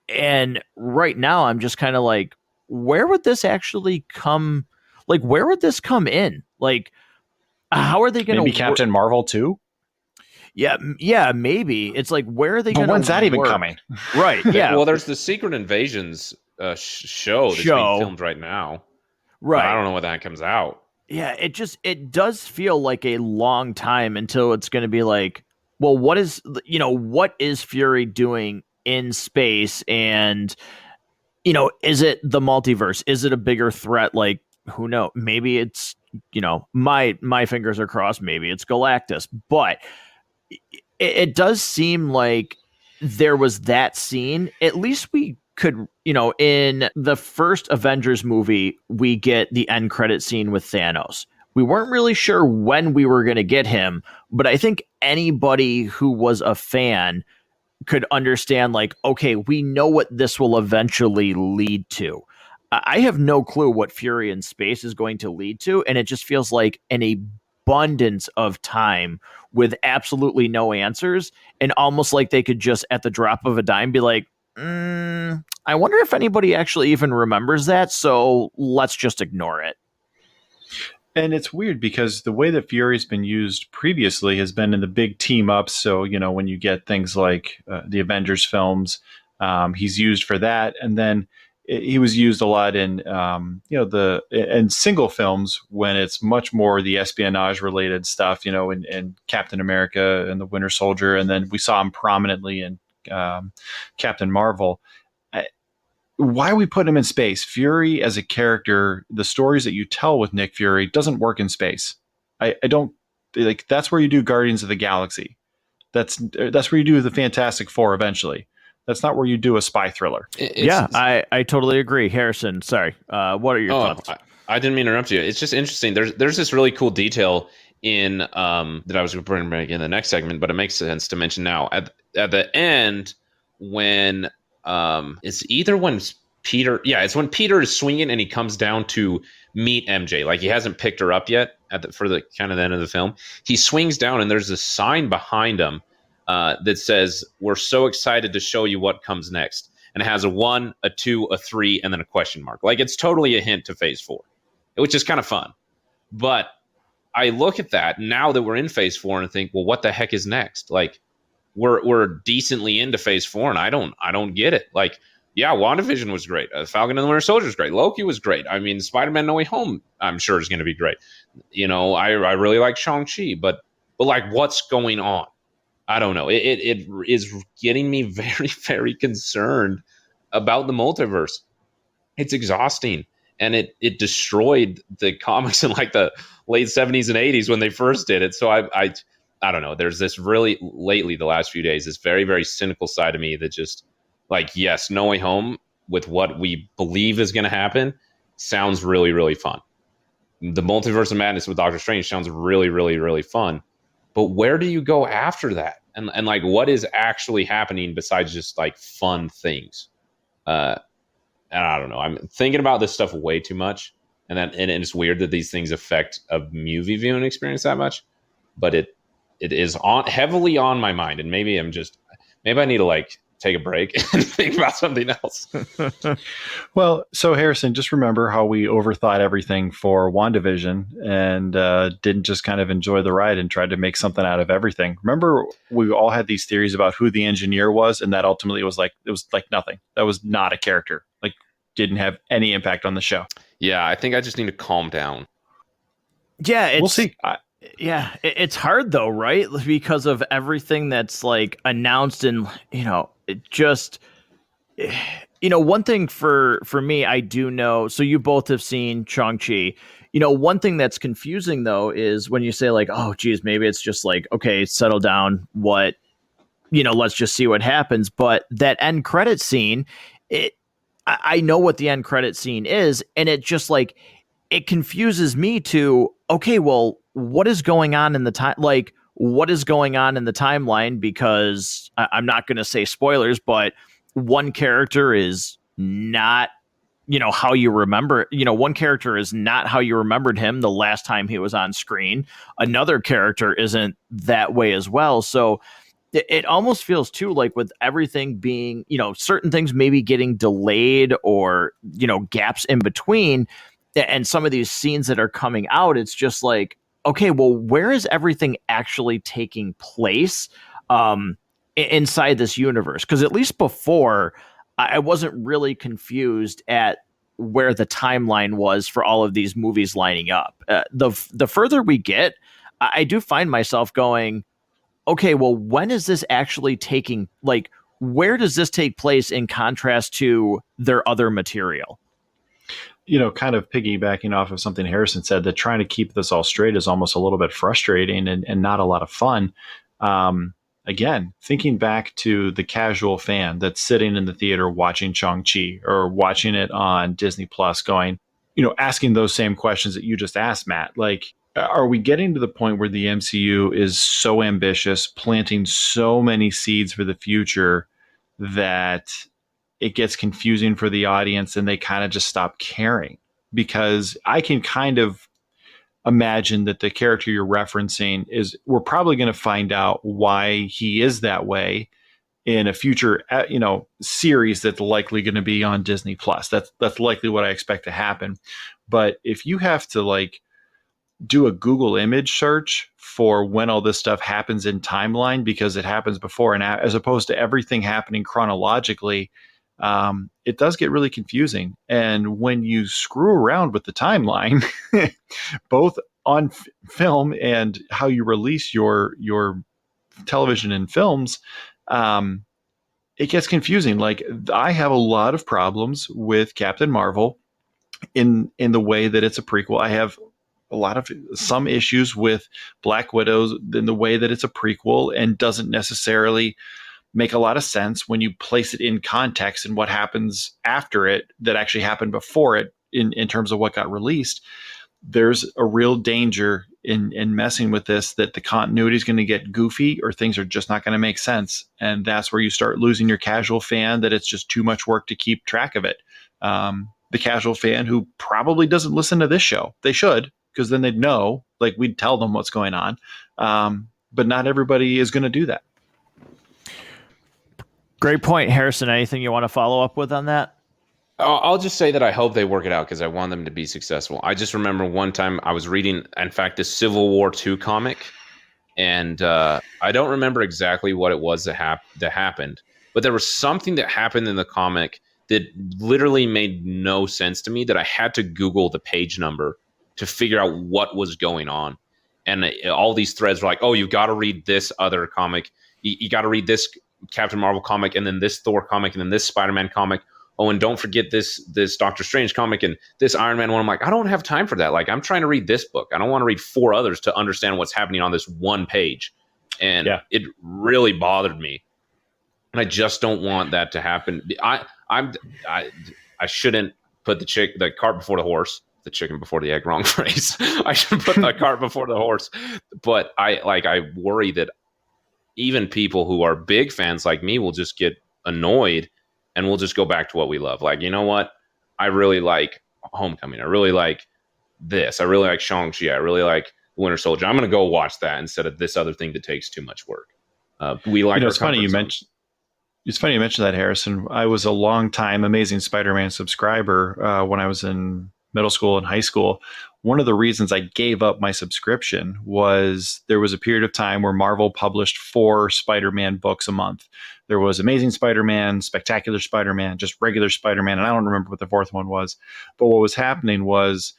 And right now, I'm just kind of like, where would this actually come? Like, where would this come in? Like, how are they going to maybe Captain Marvel too? Yeah, maybe. It's like, where are they going to? When's that even coming? Right. Yeah. Well, there's the Secret Invasions show that's being filmed right now. Right. But I don't know when that comes out. Yeah, it does feel like a long time until it's going to be like, well, what is Fury doing in space? And, is it the multiverse? Is it a bigger threat? Like, who knows? Maybe it's, my fingers are crossed. Maybe it's Galactus, but it does seem like there was that scene. At least we could, in the first Avengers movie, we get the end credit scene with Thanos. We weren't really sure when we were going to get him, but I think anybody who was a fan could understand, like, okay, we know what this will eventually lead to. I have no clue what Fury in Space is going to lead to, and it just feels like an abundance of time with absolutely no answers, and almost like they could just, at the drop of a dime, be like, I wonder if anybody actually even remembers that, so let's just ignore it. And it's weird because the way that Fury's been used previously has been in the big team ups. So, when you get things like the Avengers films, he's used for that. And then he was used a lot in, in single films when it's much more the espionage related stuff, in Captain America and the Winter Soldier. And then we saw him prominently in Captain Marvel. Why are we putting him in space? Fury as a character, the stories that you tell with Nick Fury doesn't work in space. I don't like. That's where you do Guardians of the Galaxy. That's where you do the Fantastic Four eventually. That's not where you do a spy thriller. I totally agree. Harrison, sorry. What are your thoughts? I didn't mean to interrupt you. It's just interesting. There's this really cool detail in that I was going to bring back in the next segment, but it makes sense to mention now. At the end, when it's either when Peter, it's when Peter is swinging and he comes down to meet MJ. Like, he hasn't picked her up yet for the kind of the end of the film. He swings down and there's a sign behind him that says, "We're so excited to show you what comes next." And it has a 1, a 2, a 3, and then a question mark. Like, it's totally a hint to phase 4, which is kind of fun. But I look at that now that we're in phase 4 and think, well, what the heck is next? Like, we're decently into phase 4, and I don't get it. Like, yeah, WandaVision was great. Falcon and the Winter Soldier was great. Loki was great. I mean, Spider-Man No Way Home, I'm sure, is going to be great. I really like Shang-Chi, but like, what's going on? I don't know. It is getting me very, very concerned about the multiverse. It's exhausting, and it destroyed the comics in like the late 70s and 80s when they first did it. So I don't know. There's this really, lately, the last few days, this very, very cynical side of me that just, like, yes, No Way Home, with what we believe is going to happen, sounds really, really fun. The Multiverse of Madness with Doctor Strange sounds really, really, really fun. but where do you go after that? And like, what is actually happening besides just like fun things? And I don't know. I'm thinking about this stuff way too much, and it's weird that these things affect a movie viewing experience that much. But it is heavily on my mind, and maybe I need to like take a break and think about something else. Well, so Harrison, just remember how we overthought everything for WandaVision and didn't just kind of enjoy the ride and tried to make something out of everything. Remember, we all had these theories about who the engineer was, and that ultimately was like nothing. That was not a character. Like, didn't have any impact on the show. Yeah, I think I just need to calm down. Yeah, We'll see. It's hard though, right? Because of everything that's like announced, and it just one thing for me, I do know. So you both have seen Shang-Chi. One thing that's confusing though is when you say like, oh, geez, maybe it's just like, okay, settle down. What, let's just see what happens. But that end credit scene, I know what the end credit scene is, and it just like it confuses me to, okay, well, what is going on in the time? Like, what is going on in the timeline? Because I'm not going to say spoilers, but one character is not, how you remember, one character is not how you remembered him the last time he was on screen. Another character isn't that way as well. So it almost feels too like with everything being, certain things maybe getting delayed or, gaps in between, and some of these scenes that are coming out, it's just like, okay, well, where is everything actually taking place inside this universe? Because at least before, I wasn't really confused at where the timeline was for all of these movies lining up. The further we get, I do find myself going, okay, well, when is this actually taking, like, where does this take place in contrast to their other material? Kind of piggybacking off of something Harrison said, that trying to keep this all straight is almost a little bit frustrating and not a lot of fun. Again, thinking back to the casual fan that's sitting in the theater watching Shang-Chi or watching it on Disney Plus going, asking those same questions that you just asked, Matt. Like, are we getting to the point where the MCU is so ambitious, planting so many seeds for the future that it gets confusing for the audience and they kind of just stop caring? Because I can kind of imagine that the character you're referencing we're probably going to find out why he is that way in a future, series that's likely going to be on Disney Plus. That's likely what I expect to happen. But if you have to like do a Google image search for when all this stuff happens in timeline because it happens before and as opposed to everything happening chronologically, it does get really confusing. And when you screw around with the timeline, both on film and how you release your television and films, it gets confusing. Like, I have a lot of problems with Captain Marvel in the way that it's a prequel. I have some issues with Black Widows in the way that it's a prequel and doesn't necessarily make a lot of sense when you place it in context and what happens after it that actually happened before it in terms of what got released. There's a real danger in messing with this, that the continuity is going to get goofy or things are just not going to make sense. And that's where you start losing your casual fan, that it's just too much work to keep track of it. The casual fan who probably doesn't listen to this show. They should, because then they'd know, like, we'd tell them what's going on. But not everybody is going to do that. Great point, Harrison. Anything you want to follow up with on that? I'll just say that I hope they work it out because I want them to be successful. I just remember one time I was reading, in fact, the Civil War II comic, and I don't remember exactly what it was that happened, but there was something that happened in the comic that literally made no sense to me, that I had to Google the page number to figure out what was going on. And all these threads were like, oh, you got to read this other comic. You got to read this Captain Marvel comic, and then this Thor comic, and then this Spider-Man comic. Oh, and don't forget this Doctor Strange comic and this Iron Man one. I'm like, I don't have time for that. Like, I'm trying to read this book. I don't want to read 4 others to understand what's happening on this one page. And It really bothered me. And I just don't want that to happen. I shouldn't put the cart before the horse. the chicken before the egg, wrong phrase. I should put the cart before the horse. But I worry that even people who are big fans like me will just get annoyed and we'll just go back to what we love. Like, you know what? I really like Homecoming. I really like this. I really like Shang-Chi. I really like Winter Soldier. I'm going to go watch that instead of this other thing that takes too much work. We like. It's funny you mentioned. It's funny you mentioned that, Harrison. I was a long time Amazing Spider-Man subscriber when I was in middle school and high school. One of the reasons I gave up my subscription was there was a period of time where Marvel published 4 Spider-Man books a month. There was Amazing Spider-Man, Spectacular Spider-Man, just regular Spider-Man, and I don't remember what the 4th one was. But what was happening was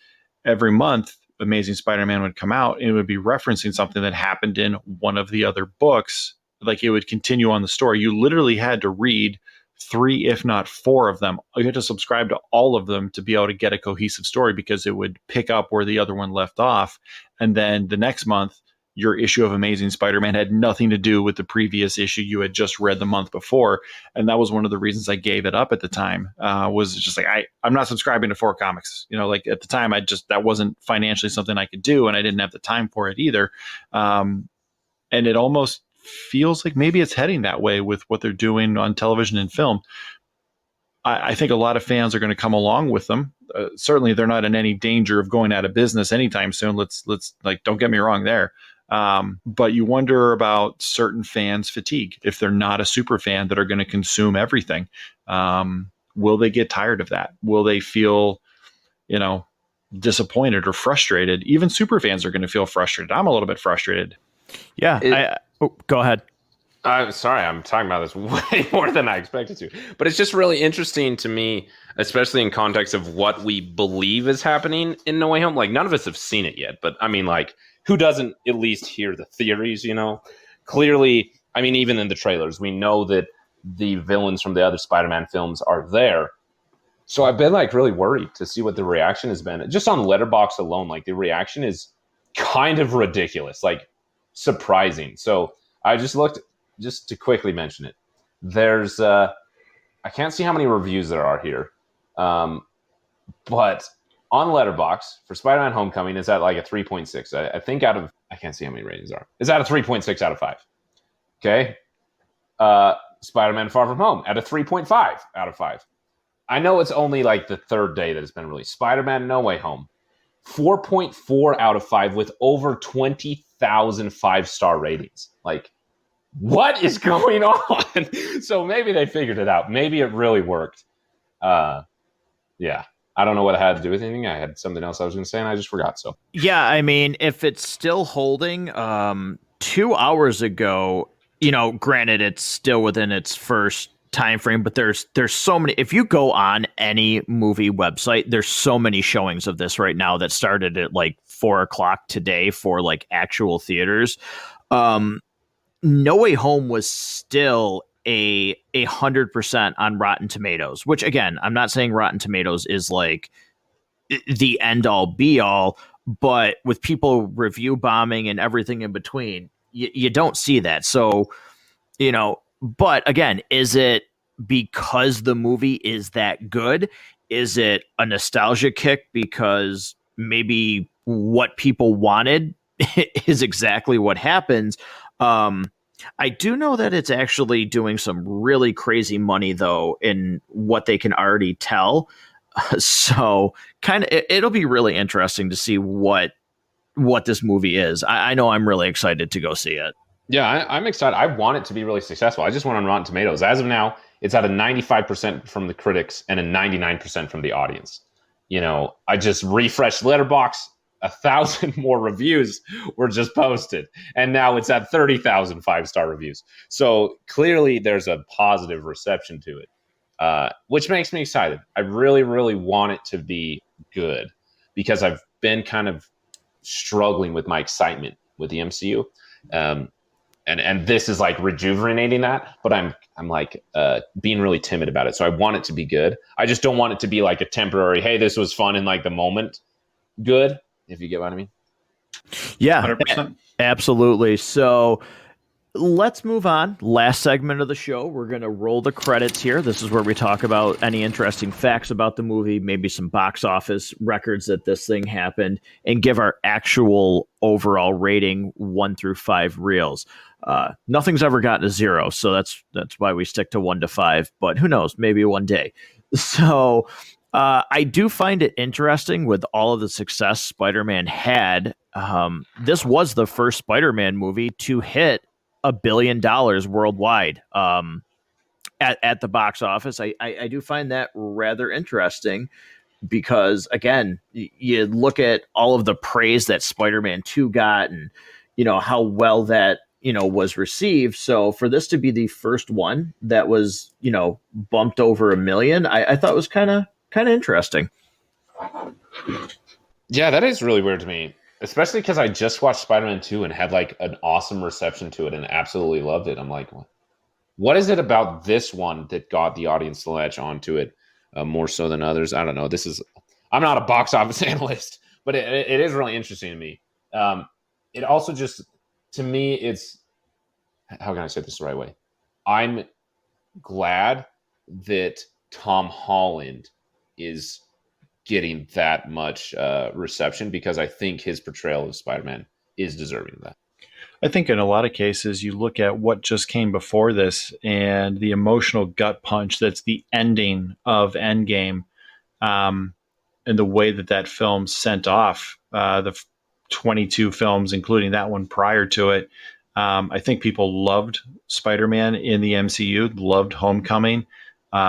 every month, Amazing Spider-Man would come out and it would be referencing something that happened in one of the other books. Like it would continue on the story. You literally had to read 3, if not 4 of them. You had to subscribe to all of them to be able to get a cohesive story because it would pick up where the other one left off. And then the next month, your issue of Amazing Spider-Man had nothing to do with the previous issue you had just read the month before. And that was one of the reasons I gave it up at the time, was just like, I'm not subscribing to 4 comics. Like at the time, that wasn't financially something I could do. And I didn't have the time for it either. And it almost feels like maybe it's heading that way with what they're doing on television and film. I think a lot of fans are going to come along with them. Certainly, they're not in any danger of going out of business anytime soon. Let's don't get me wrong there. But you wonder about certain fans' fatigue if they're not a super fan that are going to consume everything. Will they get tired of that? Will they feel, disappointed or frustrated? Even super fans are going to feel frustrated. I'm a little bit frustrated. Yeah. Go ahead. I'm sorry, I'm talking about this way more than I expected to. But it's just really interesting to me, especially in context of what we believe is happening in No Way Home. Like, none of us have seen it yet, but I mean, like, who doesn't at least hear the theories, Clearly, I mean, even in the trailers, we know that the villains from the other Spider-Man films are there. So I've been, like, really worried to see what the reaction has been. Just on Letterboxd alone, like, the reaction is kind of ridiculous, like, surprising. So I just looked, just to quickly mention it, there's I can't see how many reviews there are here, but on Letterboxd for Spider-Man Homecoming is at like a 3.6. I think I can't see how many ratings are. It's at a 3.6 out of 5. Okay. Spider-Man Far From Home at a 3.5 out of 5. I know it's only like the 3rd day that it's been released. Spider-Man No Way Home, 4.4 out of 5 with over 20,000 5-star ratings. Like, what is going on? So maybe they figured it out. Maybe it really worked. Yeah. I don't know what it had to do with anything. I had something else I was going to say and I just forgot. So yeah, I mean, if it's still holding, 2 hours ago, granted it's still within its first time frame, but there's so many. If you go on any movie website, there's so many showings of this right now that started at like 4:00 today for like actual theaters. No Way Home was still a 100% on Rotten Tomatoes, which again, I'm not saying Rotten Tomatoes is like the end all be all, but with people review bombing and everything in between, you don't see that. So, but again, is it because the movie is that good? Is it a nostalgia kick because maybe what people wanted is exactly what happens? I do know that it's actually doing some really crazy money, though, in what they can already tell. So kind of it'll be really interesting to see what this movie is. I know I'm really excited to go see it. Yeah, I'm excited. I want it to be really successful. I just went on Rotten Tomatoes. As of now, it's at a 95% from the critics and a 99% from the audience. I just refreshed Letterboxd. 1,000 more reviews were just posted, and now it's at 30,000 5-star reviews. So clearly there's a positive reception to it, which makes me excited. I really, really want it to be good because I've been kind of struggling with my excitement with the MCU. And this is like rejuvenating that, but I'm like being really timid about it. So I want it to be good. I just don't want it to be like a temporary, hey, this was fun in like the moment good, if you get what I mean. Yeah, 100%. Absolutely. So let's move on. Last segment of the show. We're going to roll the credits here. This is where we talk about any interesting facts about the movie, maybe some box office records that this thing happened, and give our actual overall rating 1 through 5 reels. Nothing's ever gotten a 0, so that's why we stick to 1 to 5. But who knows? Maybe one day. So I do find it interesting with all of the success Spider-Man had. This was the first Spider-Man movie to hit $1 billion worldwide at the box office. I do find that rather interesting because, again, you look at all of the praise that Spider-Man 2 got and, how well that, was received. So for this to be the first one that was, bumped over 1 million, I thought was kind of interesting. Yeah, that is really weird to me, especially because I just watched Spider-Man 2 and had like an awesome reception to it and absolutely loved it. I'm like, what is it about this one that got the audience to latch onto it more so than others? I don't know. I'm not a box office analyst, but it is really interesting to me. It also just, to me, it's, how can I say this the right way? I'm glad that Tom Holland is getting that much reception because I think his portrayal of Spider-Man is deserving of that. I think in a lot of cases, you look at what just came before this and the emotional gut punch that's the ending of Endgame, and the way that film sent off the 22 films, including that one prior to it. I think people loved Spider-Man in the MCU, loved Homecoming.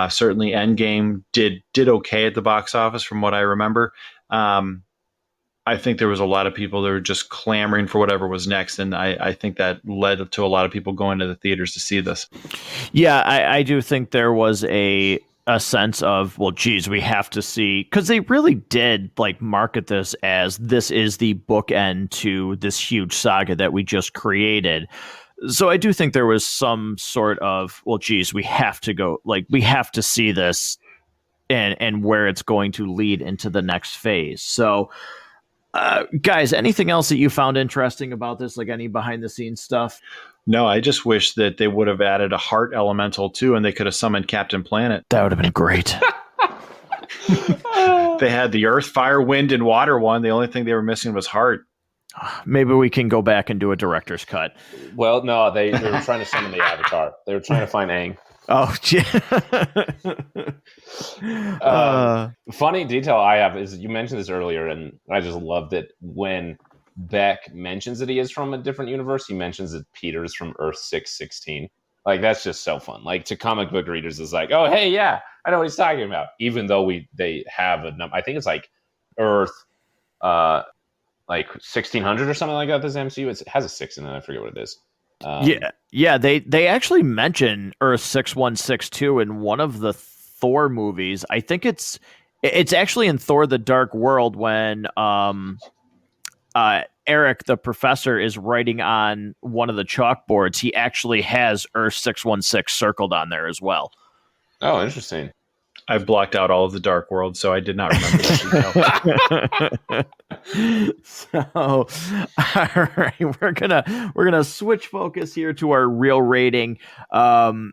Certainly Endgame did okay at the box office from what I remember. I think there was a lot of people that were just clamoring for whatever was next. And I think that led to a lot of people going to the theaters to see this. Yeah, I do think there was a sense of, well, geez, we have to see, because they really did like market this as this is the bookend to this huge saga that we just created. So I do think there was some sort of, well, geez, we have to go, like, we have to see this and where it's going to lead into the next phase. So, guys, anything else that you found interesting about this, like any behind the scenes stuff? No, I just wish that they would have added a heart elemental too, and they could have summoned Captain Planet. That would have been great. They had the earth, fire, wind, and water one. The only thing they were missing was heart. Maybe we can go back and do a director's cut. Well, no, they were trying to summon the Avatar. They were trying to find Aang. Oh, funny detail I have is you mentioned this earlier, and I just loved it when Beck mentions that he is from a different universe. He mentions that Peter's from Earth 616. Like, that's just so fun. Like, to comic book readers, it's like, oh, hey, yeah, I know what he's talking about. Even though they have a number, I think it's like Earth, like 1600 or something like that. This MCU, it has a 6 in it. I forget what it is. Yeah. They actually mention Earth 6162 in one of the Thor movies. I think it's actually in Thor: The Dark World when Eric, the professor, is writing on one of the chalkboards. He actually has Earth 616 circled on there as well. Oh, interesting. I've blocked out all of the Dark World, so I did not remember that detail. So, all right, we're gonna switch focus here to our real rating. I'm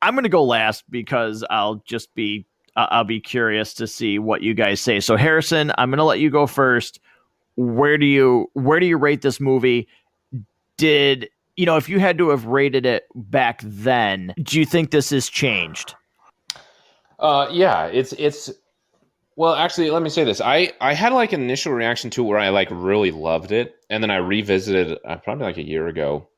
gonna go last because I'll be curious to see what you guys say. So, Harrison, I'm gonna let you go first. Where do you rate this movie? If you had to have rated it back then, do you think this has changed? Yeah, it's well, actually, let me say this. I had like an initial reaction to it where I like really loved it, and then I revisited probably like a year ago,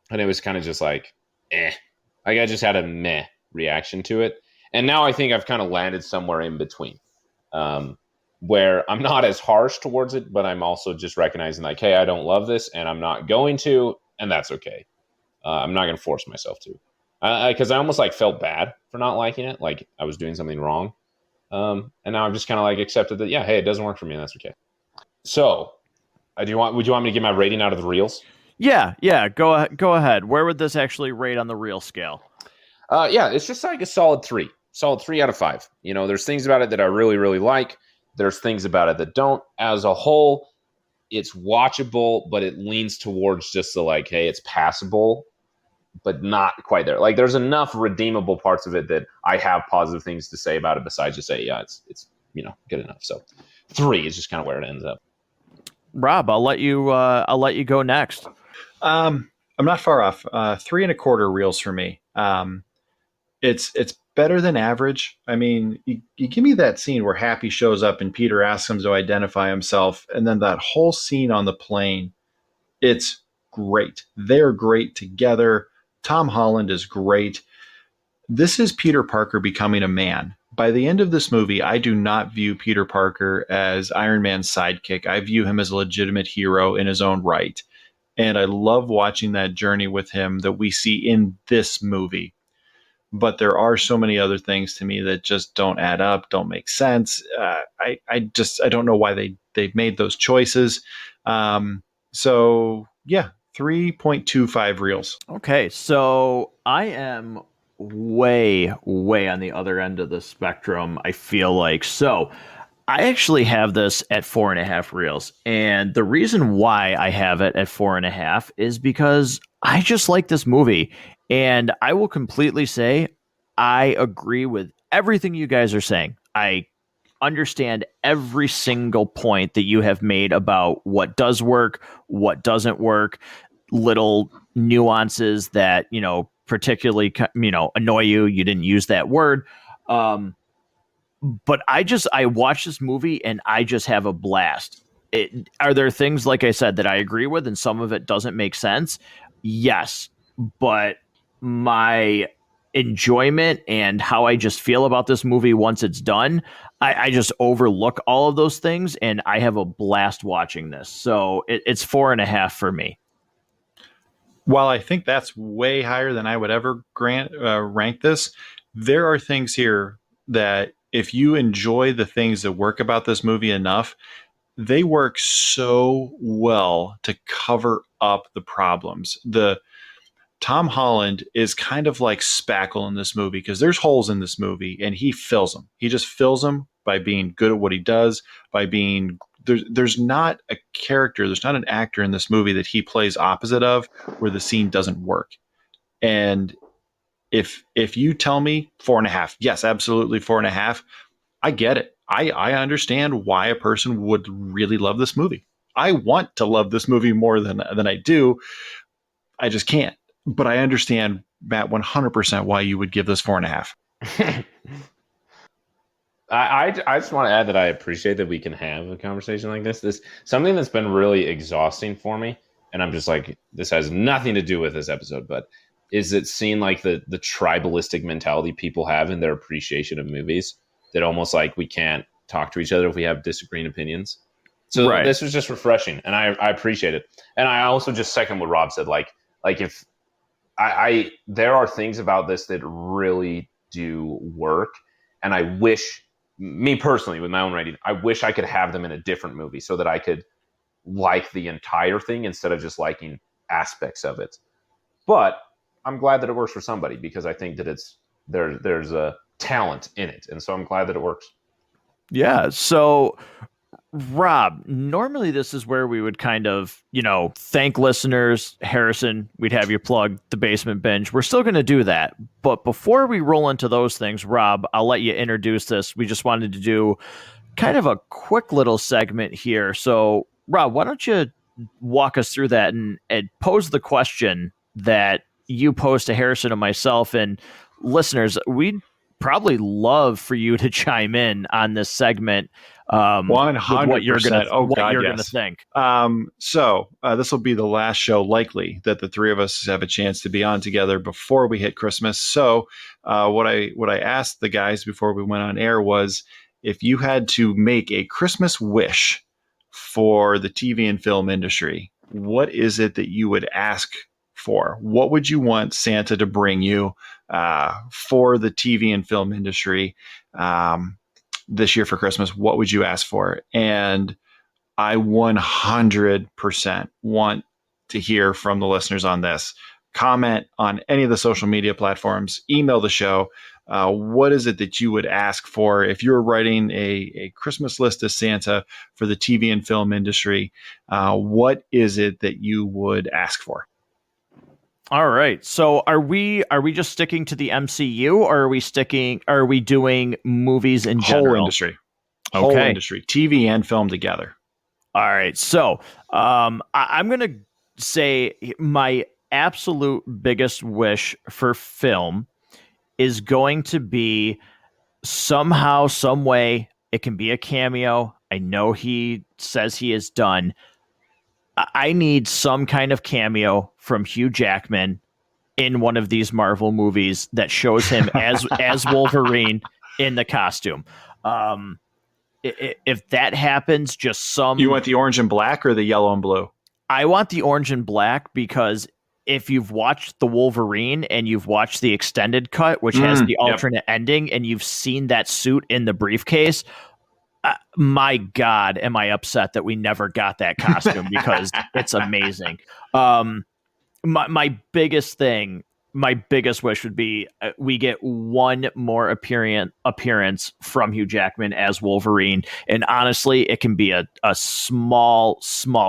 and it was kind of just like, like I just had a meh reaction to it, and now I think I've kind of landed somewhere in between, where I'm not as harsh towards it, but I'm also just recognizing like, hey, I don't love this, and I'm not going to, and that's okay. I'm not going to force myself to. Because I almost like felt bad for not liking it, like I was doing something wrong, and now I've just kind of like accepted that, yeah, hey, it doesn't work for me, and that's okay. So, would you want me to give my rating out of the reels? Yeah, go ahead. Where would this actually rate on the reel scale? Yeah, it's just like a solid 3 out of 5. There's things about it that I really, really like. There's things about it that don't. As a whole, it's watchable, but it leans towards just the like, hey, it's passable, but not quite there. Like there's enough redeemable parts of it that I have positive things to say about it besides just say, yeah, it's good enough. So 3 is just kind of where it ends up. Rob, I'll let you go next. I'm not far off. 3.25 reels for me. It's better than average. I mean, you give me that scene where Happy shows up and Peter asks him to identify himself, and then that whole scene on the plane. It's great. They're great together. Tom Holland is great. This is Peter Parker becoming a man. By the end of this movie, I do not view Peter Parker as Iron Man's sidekick. I view him as a legitimate hero in his own right. And I love watching that journey with him that we see in this movie. But there are so many other things to me that just don't add up, don't make sense. I don't know why they've made those choices. So yeah, 3.25 reels. Okay, so I am way, way on the other end of the spectrum, I feel like. So I actually have this at 4.5 reels. And the reason why I have it at 4.5 is because I just like this movie. And I will completely say I agree with everything you guys are saying. I understand every single point that you have made about what does work, what doesn't work, little nuances that, particularly, annoy you. You didn't use that word. But I watch this movie and I just have a blast. Are there things, like I said, that I agree with and some of it doesn't make sense? Yes. But my enjoyment and how I just feel about this movie once it's done, I just overlook all of those things and I have a blast watching this. So it's 4.5 for me. While I think that's way higher than I would ever rank this, there are things here that if you enjoy the things that work about this movie enough, they work so well to cover up the problems. The Tom Holland is kind of like Spackle in this movie because there's holes in this movie and he fills them. He just fills them by being good at what he does, by being there's not a character, there's not an actor in this movie that he plays opposite of where the scene doesn't work. And if you tell me 4.5, yes, absolutely 4.5, I get it. I understand why a person would really love this movie. I want to love this movie more than I do. I just can't. But I understand, Matt, 100% why you would give this 4.5. I just want to add that I appreciate that we can have a conversation like this. This something that's been really exhausting for me, and I'm just like, this has nothing to do with this episode, but is it seeing like the tribalistic mentality people have in their appreciation of movies, that almost like we can't talk to each other if we have disagreeing opinions. So right. This was just refreshing, and I appreciate it. And I also just second what Rob said. Like if I there are things about this that really do work, and I wish, me personally, with my own rating, I wish I could have them in a different movie so that I could like the entire thing instead of just liking aspects of it. But I'm glad that it works for somebody, because I think that there's a talent in it, and so I'm glad that it works. Yeah. So, Rob, normally this is where we would kind of, thank listeners. Harrison, we'd have you plug the Basement Binge. We're still going to do that. But before we roll into those things, Rob, I'll let you introduce this. We just wanted to do kind of a quick little segment here. So, Rob, why don't you walk us through that and pose the question that you posed to Harrison and myself, and listeners, we'd probably love for you to chime in on this segment. 100%. What you're going to think. So this will be the last show likely that the three of us have a chance to be on together before we hit Christmas. So what I asked the guys before we went on air was, if you had to make a Christmas wish for the TV and film industry, what is it that you would ask for? What would you want Santa to bring you for the TV and film industry this year for Christmas? What would you ask for? And I 100% want to hear from the listeners on this. comment on any of the social media platforms, email the show. What is it that you would ask for if you're writing a Christmas list of Santa for the TV and film industry? What is it that you would ask for? All right. So are we just sticking to the MCU, or are we doing movies in Whole general? industry. Whole Okay. industry, TV and film together. All right. So I'm going to say my absolute biggest wish for film is going to be somehow, some way, it can be a cameo. I know he says he is done. I need some kind of cameo from Hugh Jackman in one of these Marvel movies that shows him as Wolverine in the costume. If that happens, just some. You want the orange and black or the yellow and blue? I want the orange and black, because if you've watched the Wolverine and you've watched the extended cut, which has the alternate ending, and you've seen that suit in the briefcase, my God, am I upset that we never got that costume, because it's amazing. My biggest thing, my biggest wish would be we get one more appearance from Hugh Jackman as Wolverine. And honestly, it can be a small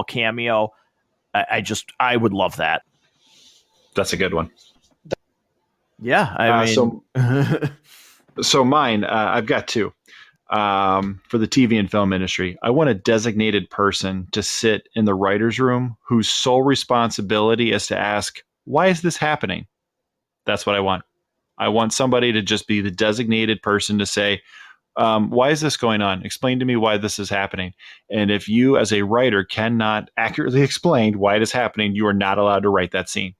cameo. I would love that. That's a good one. Yeah. I mean, so mine, I've got two. For the TV and film industry, I want a designated person to sit in the writer's room whose sole responsibility is to ask, why is this happening? That's what I want. I want somebody to just be the designated person to say, why is this going on? Explain to me why this is happening. And if you as a writer cannot accurately explain why it is happening, you are not allowed to write that scene.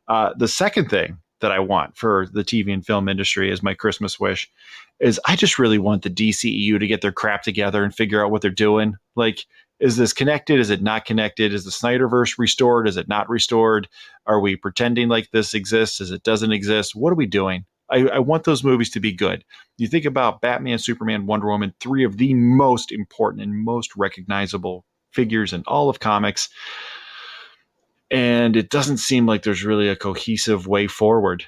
The second thing that I want for the TV and film industry as my Christmas wish is I just really want the DCEU to get their crap together and figure out what they're doing. Like, is this connected? Is it not connected? Is the Snyderverse restored? Is it not restored? Are we pretending like this exists as it doesn't exist? What are we doing? I want those movies to be good. You think about Batman, Superman, Wonder Woman, three of the most important and most recognizable figures in all of comics. And it doesn't seem like there's really a cohesive way forward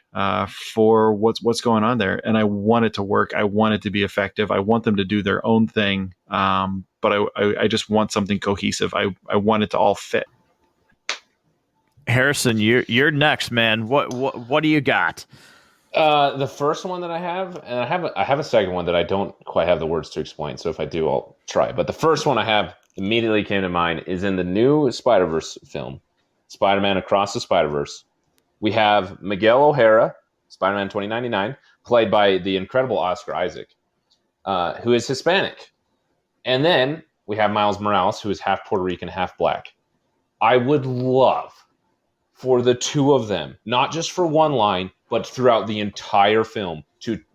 for what's going on there. And I want it to work. I want it to be effective. I want them to do their own thing. But I just want something cohesive. I want it to all fit. Harrison, you're next, man. What do you got? The first one that I have, and I have a second one that I don't quite have the words to explain. So if I do, I'll try. But the first one I have immediately came to mind is in the new Spider-Verse film, Spider-Man Across the Spider-Verse. We have Miguel O'Hara, Spider-Man 2099, played by the incredible Oscar Isaac, who is Hispanic. And then we have Miles Morales, who is half Puerto Rican, half black. I would love for the two of them, not just for one line, but throughout the entire film,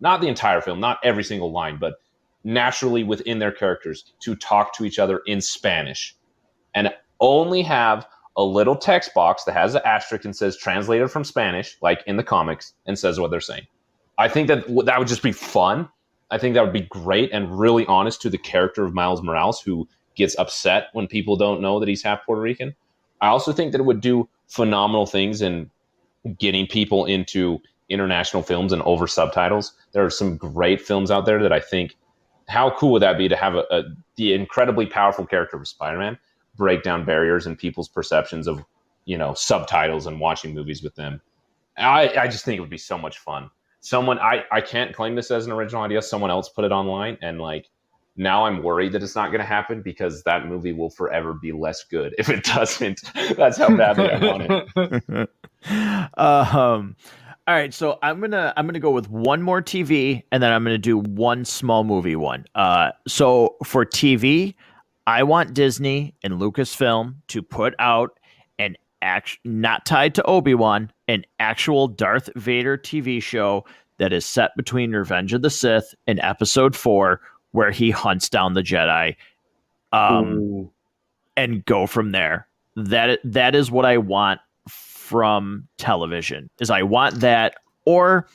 not the entire film, not every single line, but naturally within their characters, to talk to each other in Spanish. And only have a little text box that has an asterisk and says translated from Spanish, like in the comics, and says what they're saying. I think that would just be fun. I think that would be great and really honest to the character of Miles Morales, who gets upset when people don't know that he's half Puerto Rican. I also think that it would do phenomenal things in getting people into international films and over subtitles. There are some great films out there that I think, how cool would that be to have the incredibly powerful character of Spider-Man break down barriers and people's perceptions of, subtitles and watching movies with them. I just think it would be so much fun. I can't claim this as an original idea. Someone else put it online, and now I'm worried that it's not going to happen, because that movie will forever be less good if it doesn't. That's how badly I want it. All right, so I'm gonna go with one more TV, and then I'm gonna do one small movie one. So for TV, I want Disney and Lucasfilm to put out not tied to Obi-Wan, an actual Darth Vader TV show that is set between Revenge of the Sith and Episode 4, where he hunts down the Jedi, and go from there. That is what I want from television. Is I want that, or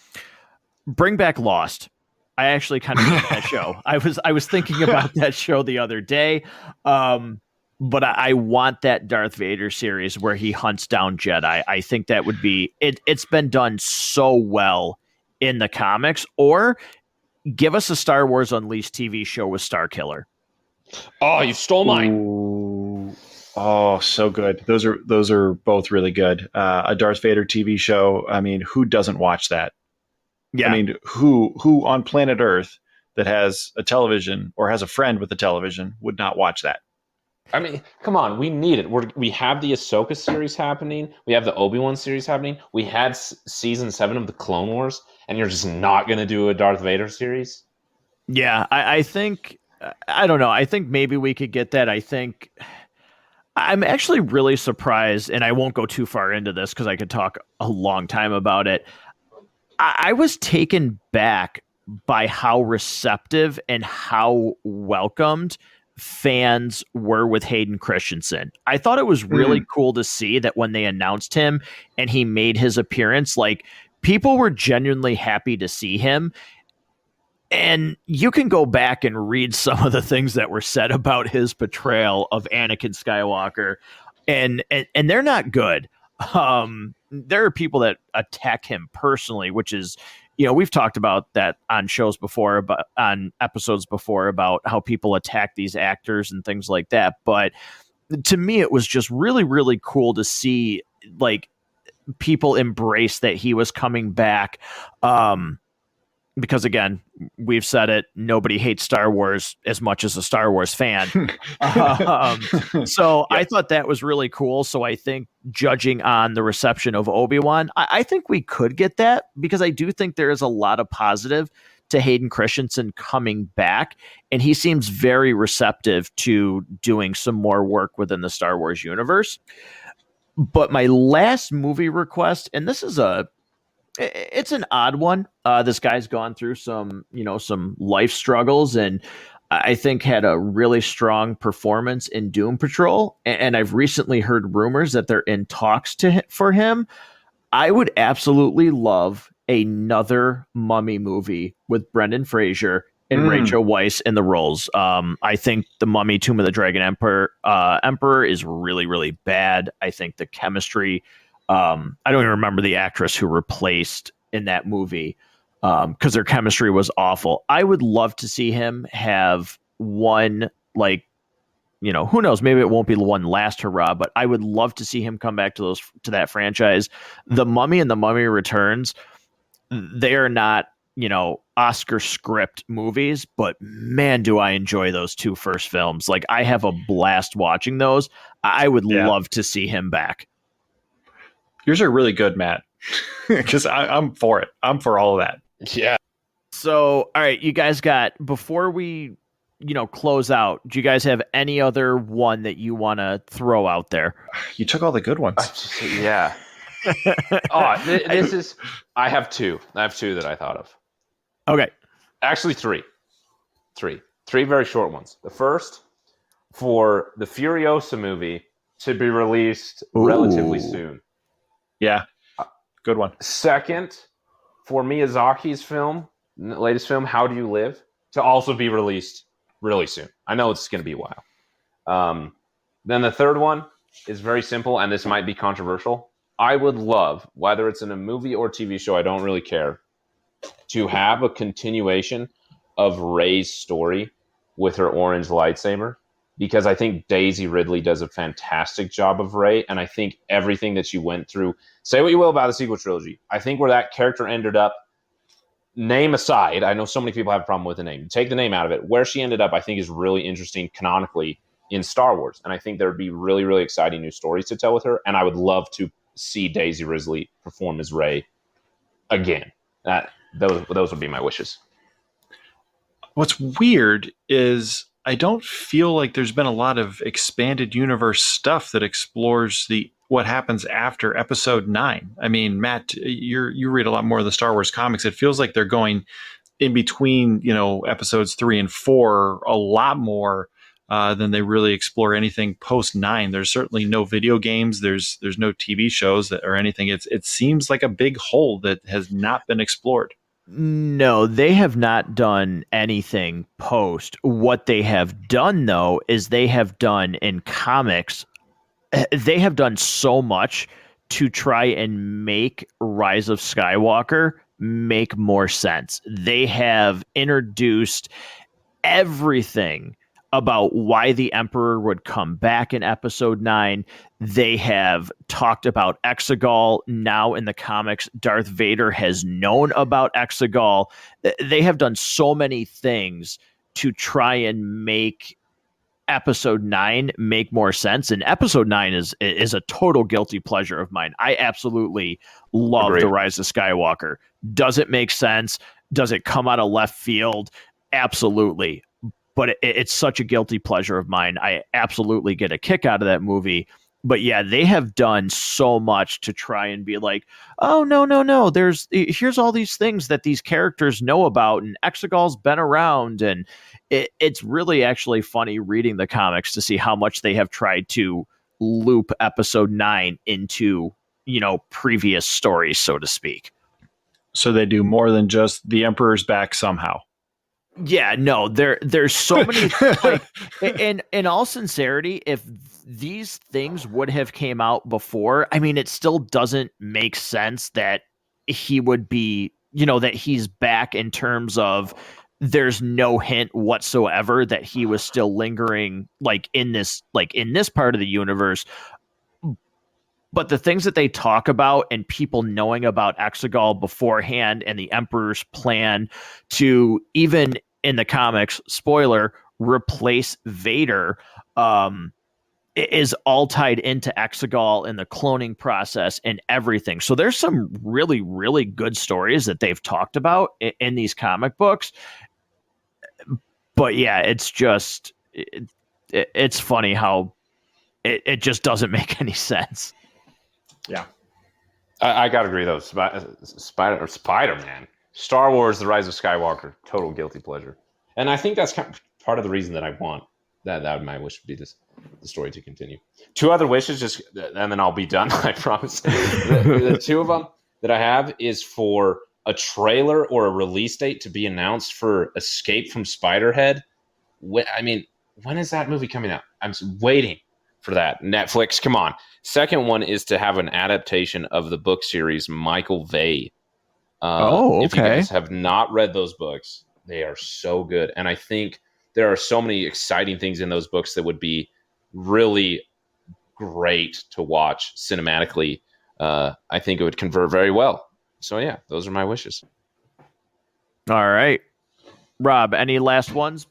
bring back Lost. I actually kind of like that show. I was thinking about that show the other day. but I want that Darth Vader series where he hunts down Jedi. I think that would be it. It's been done so well in the comics. Or give us a Star Wars Unleashed TV show with Star Killer. Oh, you stole mine. Ooh. Oh, so good. Those are both really good. A Darth Vader TV show. I mean, who doesn't watch that? Yeah. I mean, who on planet Earth that has a television or has a friend with a television would not watch that? I mean, come on, we need it. We have the Ahsoka series happening. We have the Obi-Wan series happening. We had season 7 of the Clone Wars, and you're just not going to do a Darth Vader series? Yeah, I think, I don't know. I think maybe we could get that. I think I'm actually really surprised, and I won't go too far into this because I could talk a long time about it. I was taken back by how receptive and how welcomed fans were with Hayden Christensen. I thought it was really cool to see that when they announced him and he made his appearance, like, people were genuinely happy to see him. And you can go back and read some of the things that were said about his portrayal of Anakin Skywalker, and they're not good. There are people that attack him personally, which is, we've talked about that on shows before, about on episodes before, about how people attack these actors and things like that. But to me, it was just really, really cool to see, like, people embrace that he was coming back. Because again, we've said it, nobody hates Star Wars as much as a Star Wars fan. So I thought that was really cool. So I think, judging on the reception of Obi-Wan, I think we could get that, because I do think there is a lot of positive to Hayden Christensen coming back, and he seems very receptive to doing some more work within the Star Wars universe. But my last movie request, and this is it's an odd one. This guy's gone through some life struggles, and I think had a really strong performance in Doom Patrol. And I've recently heard rumors that they're in talks for him. I would absolutely love another Mummy movie with Brendan Fraser and Rachel Weisz in the roles. I think the Mummy Tomb of the Dragon Emperor is really, really bad. I think the chemistry, I don't even remember the actress who replaced in that movie, because their chemistry was awful. I would love to see him have one, like, who knows, maybe it won't be the one last hurrah, but I would love to see him come back to that franchise. The Mummy and The Mummy Returns, they are not, Oscar script movies, but man, do I enjoy those two first films. Like, I have a blast watching those. I would love to see him back. Yours are really good, Matt, because I'm for it. I'm for all of that. Yeah. So, all right, you guys before we, close out, do you guys have any other one that you want to throw out there? You took all the good ones. Yeah. I have two. I have two that I thought of. Okay. Actually, three very short ones. The first, for the Furiosa movie to be released relatively soon. Yeah, good one. Second, for Miyazaki's latest film, How Do You Live, to also be released really soon. I know it's going to be a while. Then the third one is very simple, and this might be controversial. I would love, whether it's in a movie or TV show, I don't really care, to have a continuation of Rey's story with her orange lightsaber, because I think Daisy Ridley does a fantastic job of Rey, and I think everything that she went through, say what you will about the sequel trilogy, I think where that character ended up, name aside, I know so many people have a problem with the name, take the name out of it, where she ended up I think is really interesting canonically in Star Wars, and I think there would be really, really exciting new stories to tell with her, and I would love to see Daisy Ridley perform as Rey again. Those would be my wishes. What's weird is I don't feel like there's been a lot of expanded universe stuff that explores what happens after Episode 9. I mean, Matt, you read a lot more of the Star Wars comics. It feels like they're going in between, Episodes 3 and 4 a lot more than they really explore anything post 9. There's certainly no video games. There's no TV shows or anything. It seems like a big hole that has not been explored. No, they have not done anything post. What they have done, though, is they have done in comics, they have done so much to try and make Rise of Skywalker make more sense. They have introduced everything about why the Emperor would come back in episode 9. They have talked about Exegol. Now in the comics, Darth Vader has known about Exegol. They have done so many things to try and make episode 9 make more sense, and episode 9 is a total guilty pleasure of mine. I absolutely love the Agreed. Rise of Skywalker. Does it make sense? Does it come out of left field? Absolutely. But it's such a guilty pleasure of mine. I absolutely get a kick out of that movie. But yeah, they have done so much to try and be like, oh no, here's all these things that these characters know about, and Exegol's been around, and it's really actually funny reading the comics to see how much they have tried to loop episode 9 into, previous stories, so to speak. So they do more than just the Emperor's back somehow. Yeah, no, there's so many, like, in all sincerity, if these things would have came out before, I mean, it still doesn't make sense that he would be, that he's back, in terms of there's no hint whatsoever that he was still lingering in this part of the universe. But the things that they talk about, and people knowing about Exegol beforehand, and the Emperor's plan to, even in the comics, spoiler, replace Vader, is all tied into Exegol and the cloning process and everything. So there's some really, really good stories that they've talked about in these comic books. But yeah, it's just, it's funny how it just doesn't make any sense. Yeah. I gotta agree though. Spider-Man, Star Wars: The Rise of Skywalker, total guilty pleasure, and I think that's kind of part of the reason that I want that my wish would be the story to continue. 2 other wishes, just and then I'll be done. I promise. the 2 of them that I have is for a trailer or a release date to be announced for Escape from Spiderhead. When is that movie coming out? I'm waiting for that. Netflix, come on. Second one is to have an adaptation of the book series Michael Vey. Okay. If you guys have not read those books, they are so good. And I think there are so many exciting things in those books that would be really great to watch cinematically. I think it would convert very well. So yeah, those are my wishes. All right. Rob, any last ones?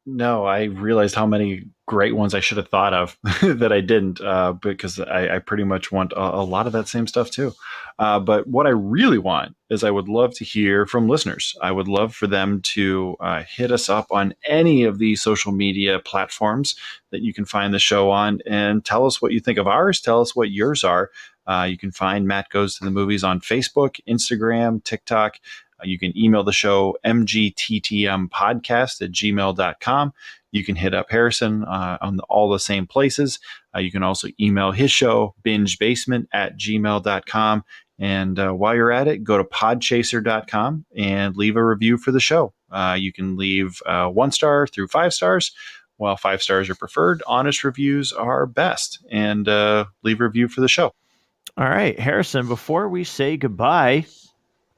No, I realized how many great ones I should have thought of that I didn't, because I pretty much want a lot of that same stuff too. But what I really want is I would love to hear from listeners. I would love for them to hit us up on any of the social media platforms that you can find the show on, and tell us what you think of ours. Tell us what yours are. You can find Matt Goes to the Movies on Facebook, Instagram, TikTok. You can email the show, mgttmpodcast@gmail.com. You can hit up Harrison on all the same places. You can also email his show, bingebasement@gmail.com. And while you're at it, go to podchaser.com and leave a review for the show. You can leave 1 star through 5 stars. While 5 stars are preferred, honest reviews are best. And leave a review for the show. All right, Harrison, before we say goodbye,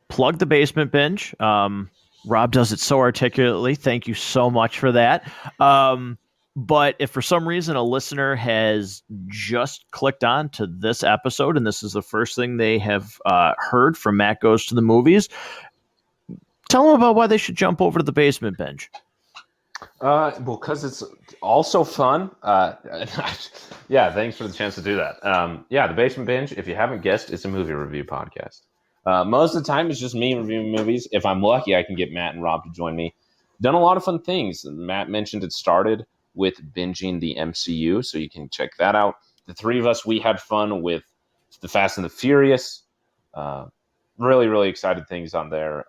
plug the Basement Binge. Rob does it so articulately. Thank you so much for that. But if for some reason a listener has just clicked on to this episode, and this is the first thing they have heard from Matt Goes to the Movies, tell them about why they should jump over to the Basement Binge. Well, because it's also fun. Yeah, thanks for the chance to do that. The Basement Binge, if you haven't guessed, it's a movie review podcast. Most of the time, it's just me reviewing movies. If I'm lucky, I can get Matt and Rob to join me. Done a lot of fun things. Matt mentioned it started with binging the MCU, so you can check that out. The 3 of us, we had fun with the Fast and the Furious. Really, really excited things on there.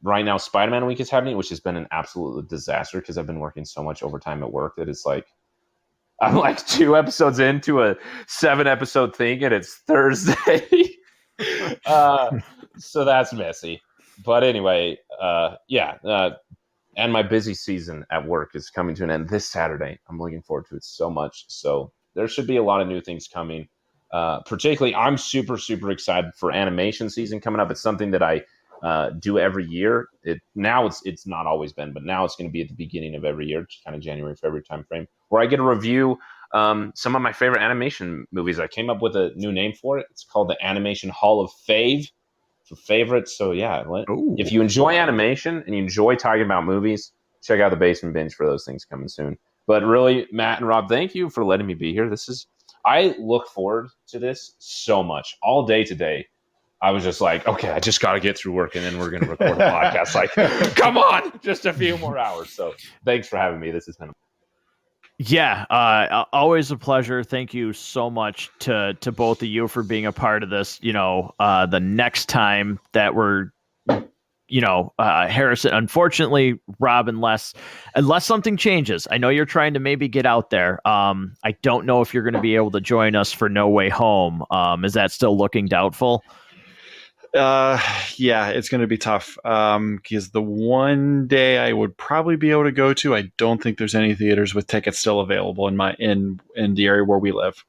Right now, Spider-Man Week is happening, which has been an absolute disaster because I've been working so much overtime at work that it's like I'm like 2 episodes into a 7-episode thing, and it's Thursday. So that's messy. But anyway, and my busy season at work is coming to an end this Saturday. I'm looking forward to it so much. So there should be a lot of new things coming. Particularly, I'm super, super excited for animation season coming up. It's something that I do every year. It's not always been, but now it's going to be at the beginning of every year, kind of January, February timeframe, where I get to review some of my favorite animation movies. I came up with a new name for it. It's called the Animation Hall of Fave for favorites. So yeah, Ooh. if you enjoy animation and you enjoy talking about movies, check out the Basement Binge for those things coming soon. But really, Matt and Rob, thank you for letting me be here. I look forward to this so much. All day today, I was just like, okay, I just got to get through work and then we're going to record a podcast. Like, come on, just a few more hours. So thanks for having me. This has been always a pleasure. Thank you so much to both of you for being a part of this. The next time that we're Harrison, unfortunately, Rob, unless something changes, I know you're trying to maybe get out there. I don't know if you're going to be able to join us for No Way Home. Is that still looking doubtful? Yeah, it's going to be tough. Because the one day I would probably be able to go to, I don't think there's any theaters with tickets still available in the area where we live.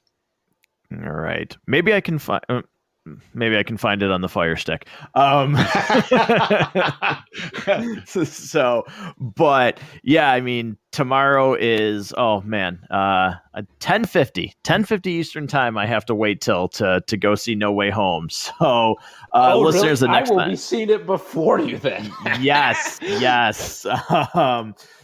All right, maybe I can find. Maybe I can find it on the Fire Stick. But yeah, I mean, tomorrow is 10:50 Eastern time. I have to wait till to go see No Way Home. So, listeners, really? the next I will time, be seeing it before you then. yes.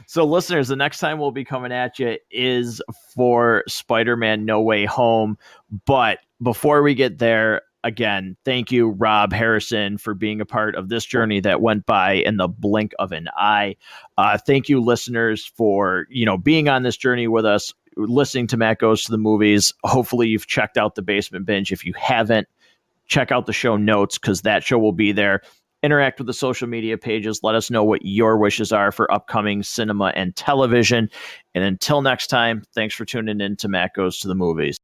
So, listeners, the next time we'll be coming at you is for Spider-Man No Way Home. But before we get there, again, thank you, Rob, Harrison, for being a part of this journey that went by in the blink of an eye. Thank you, listeners, for being on this journey with us, listening to Matt Goes to the Movies. Hopefully, you've checked out the Basement Binge. If you haven't, check out the show notes because that show will be there. Interact with the social media pages. Let us know what your wishes are for upcoming cinema and television. And until next time, thanks for tuning in to Matt Goes to the Movies.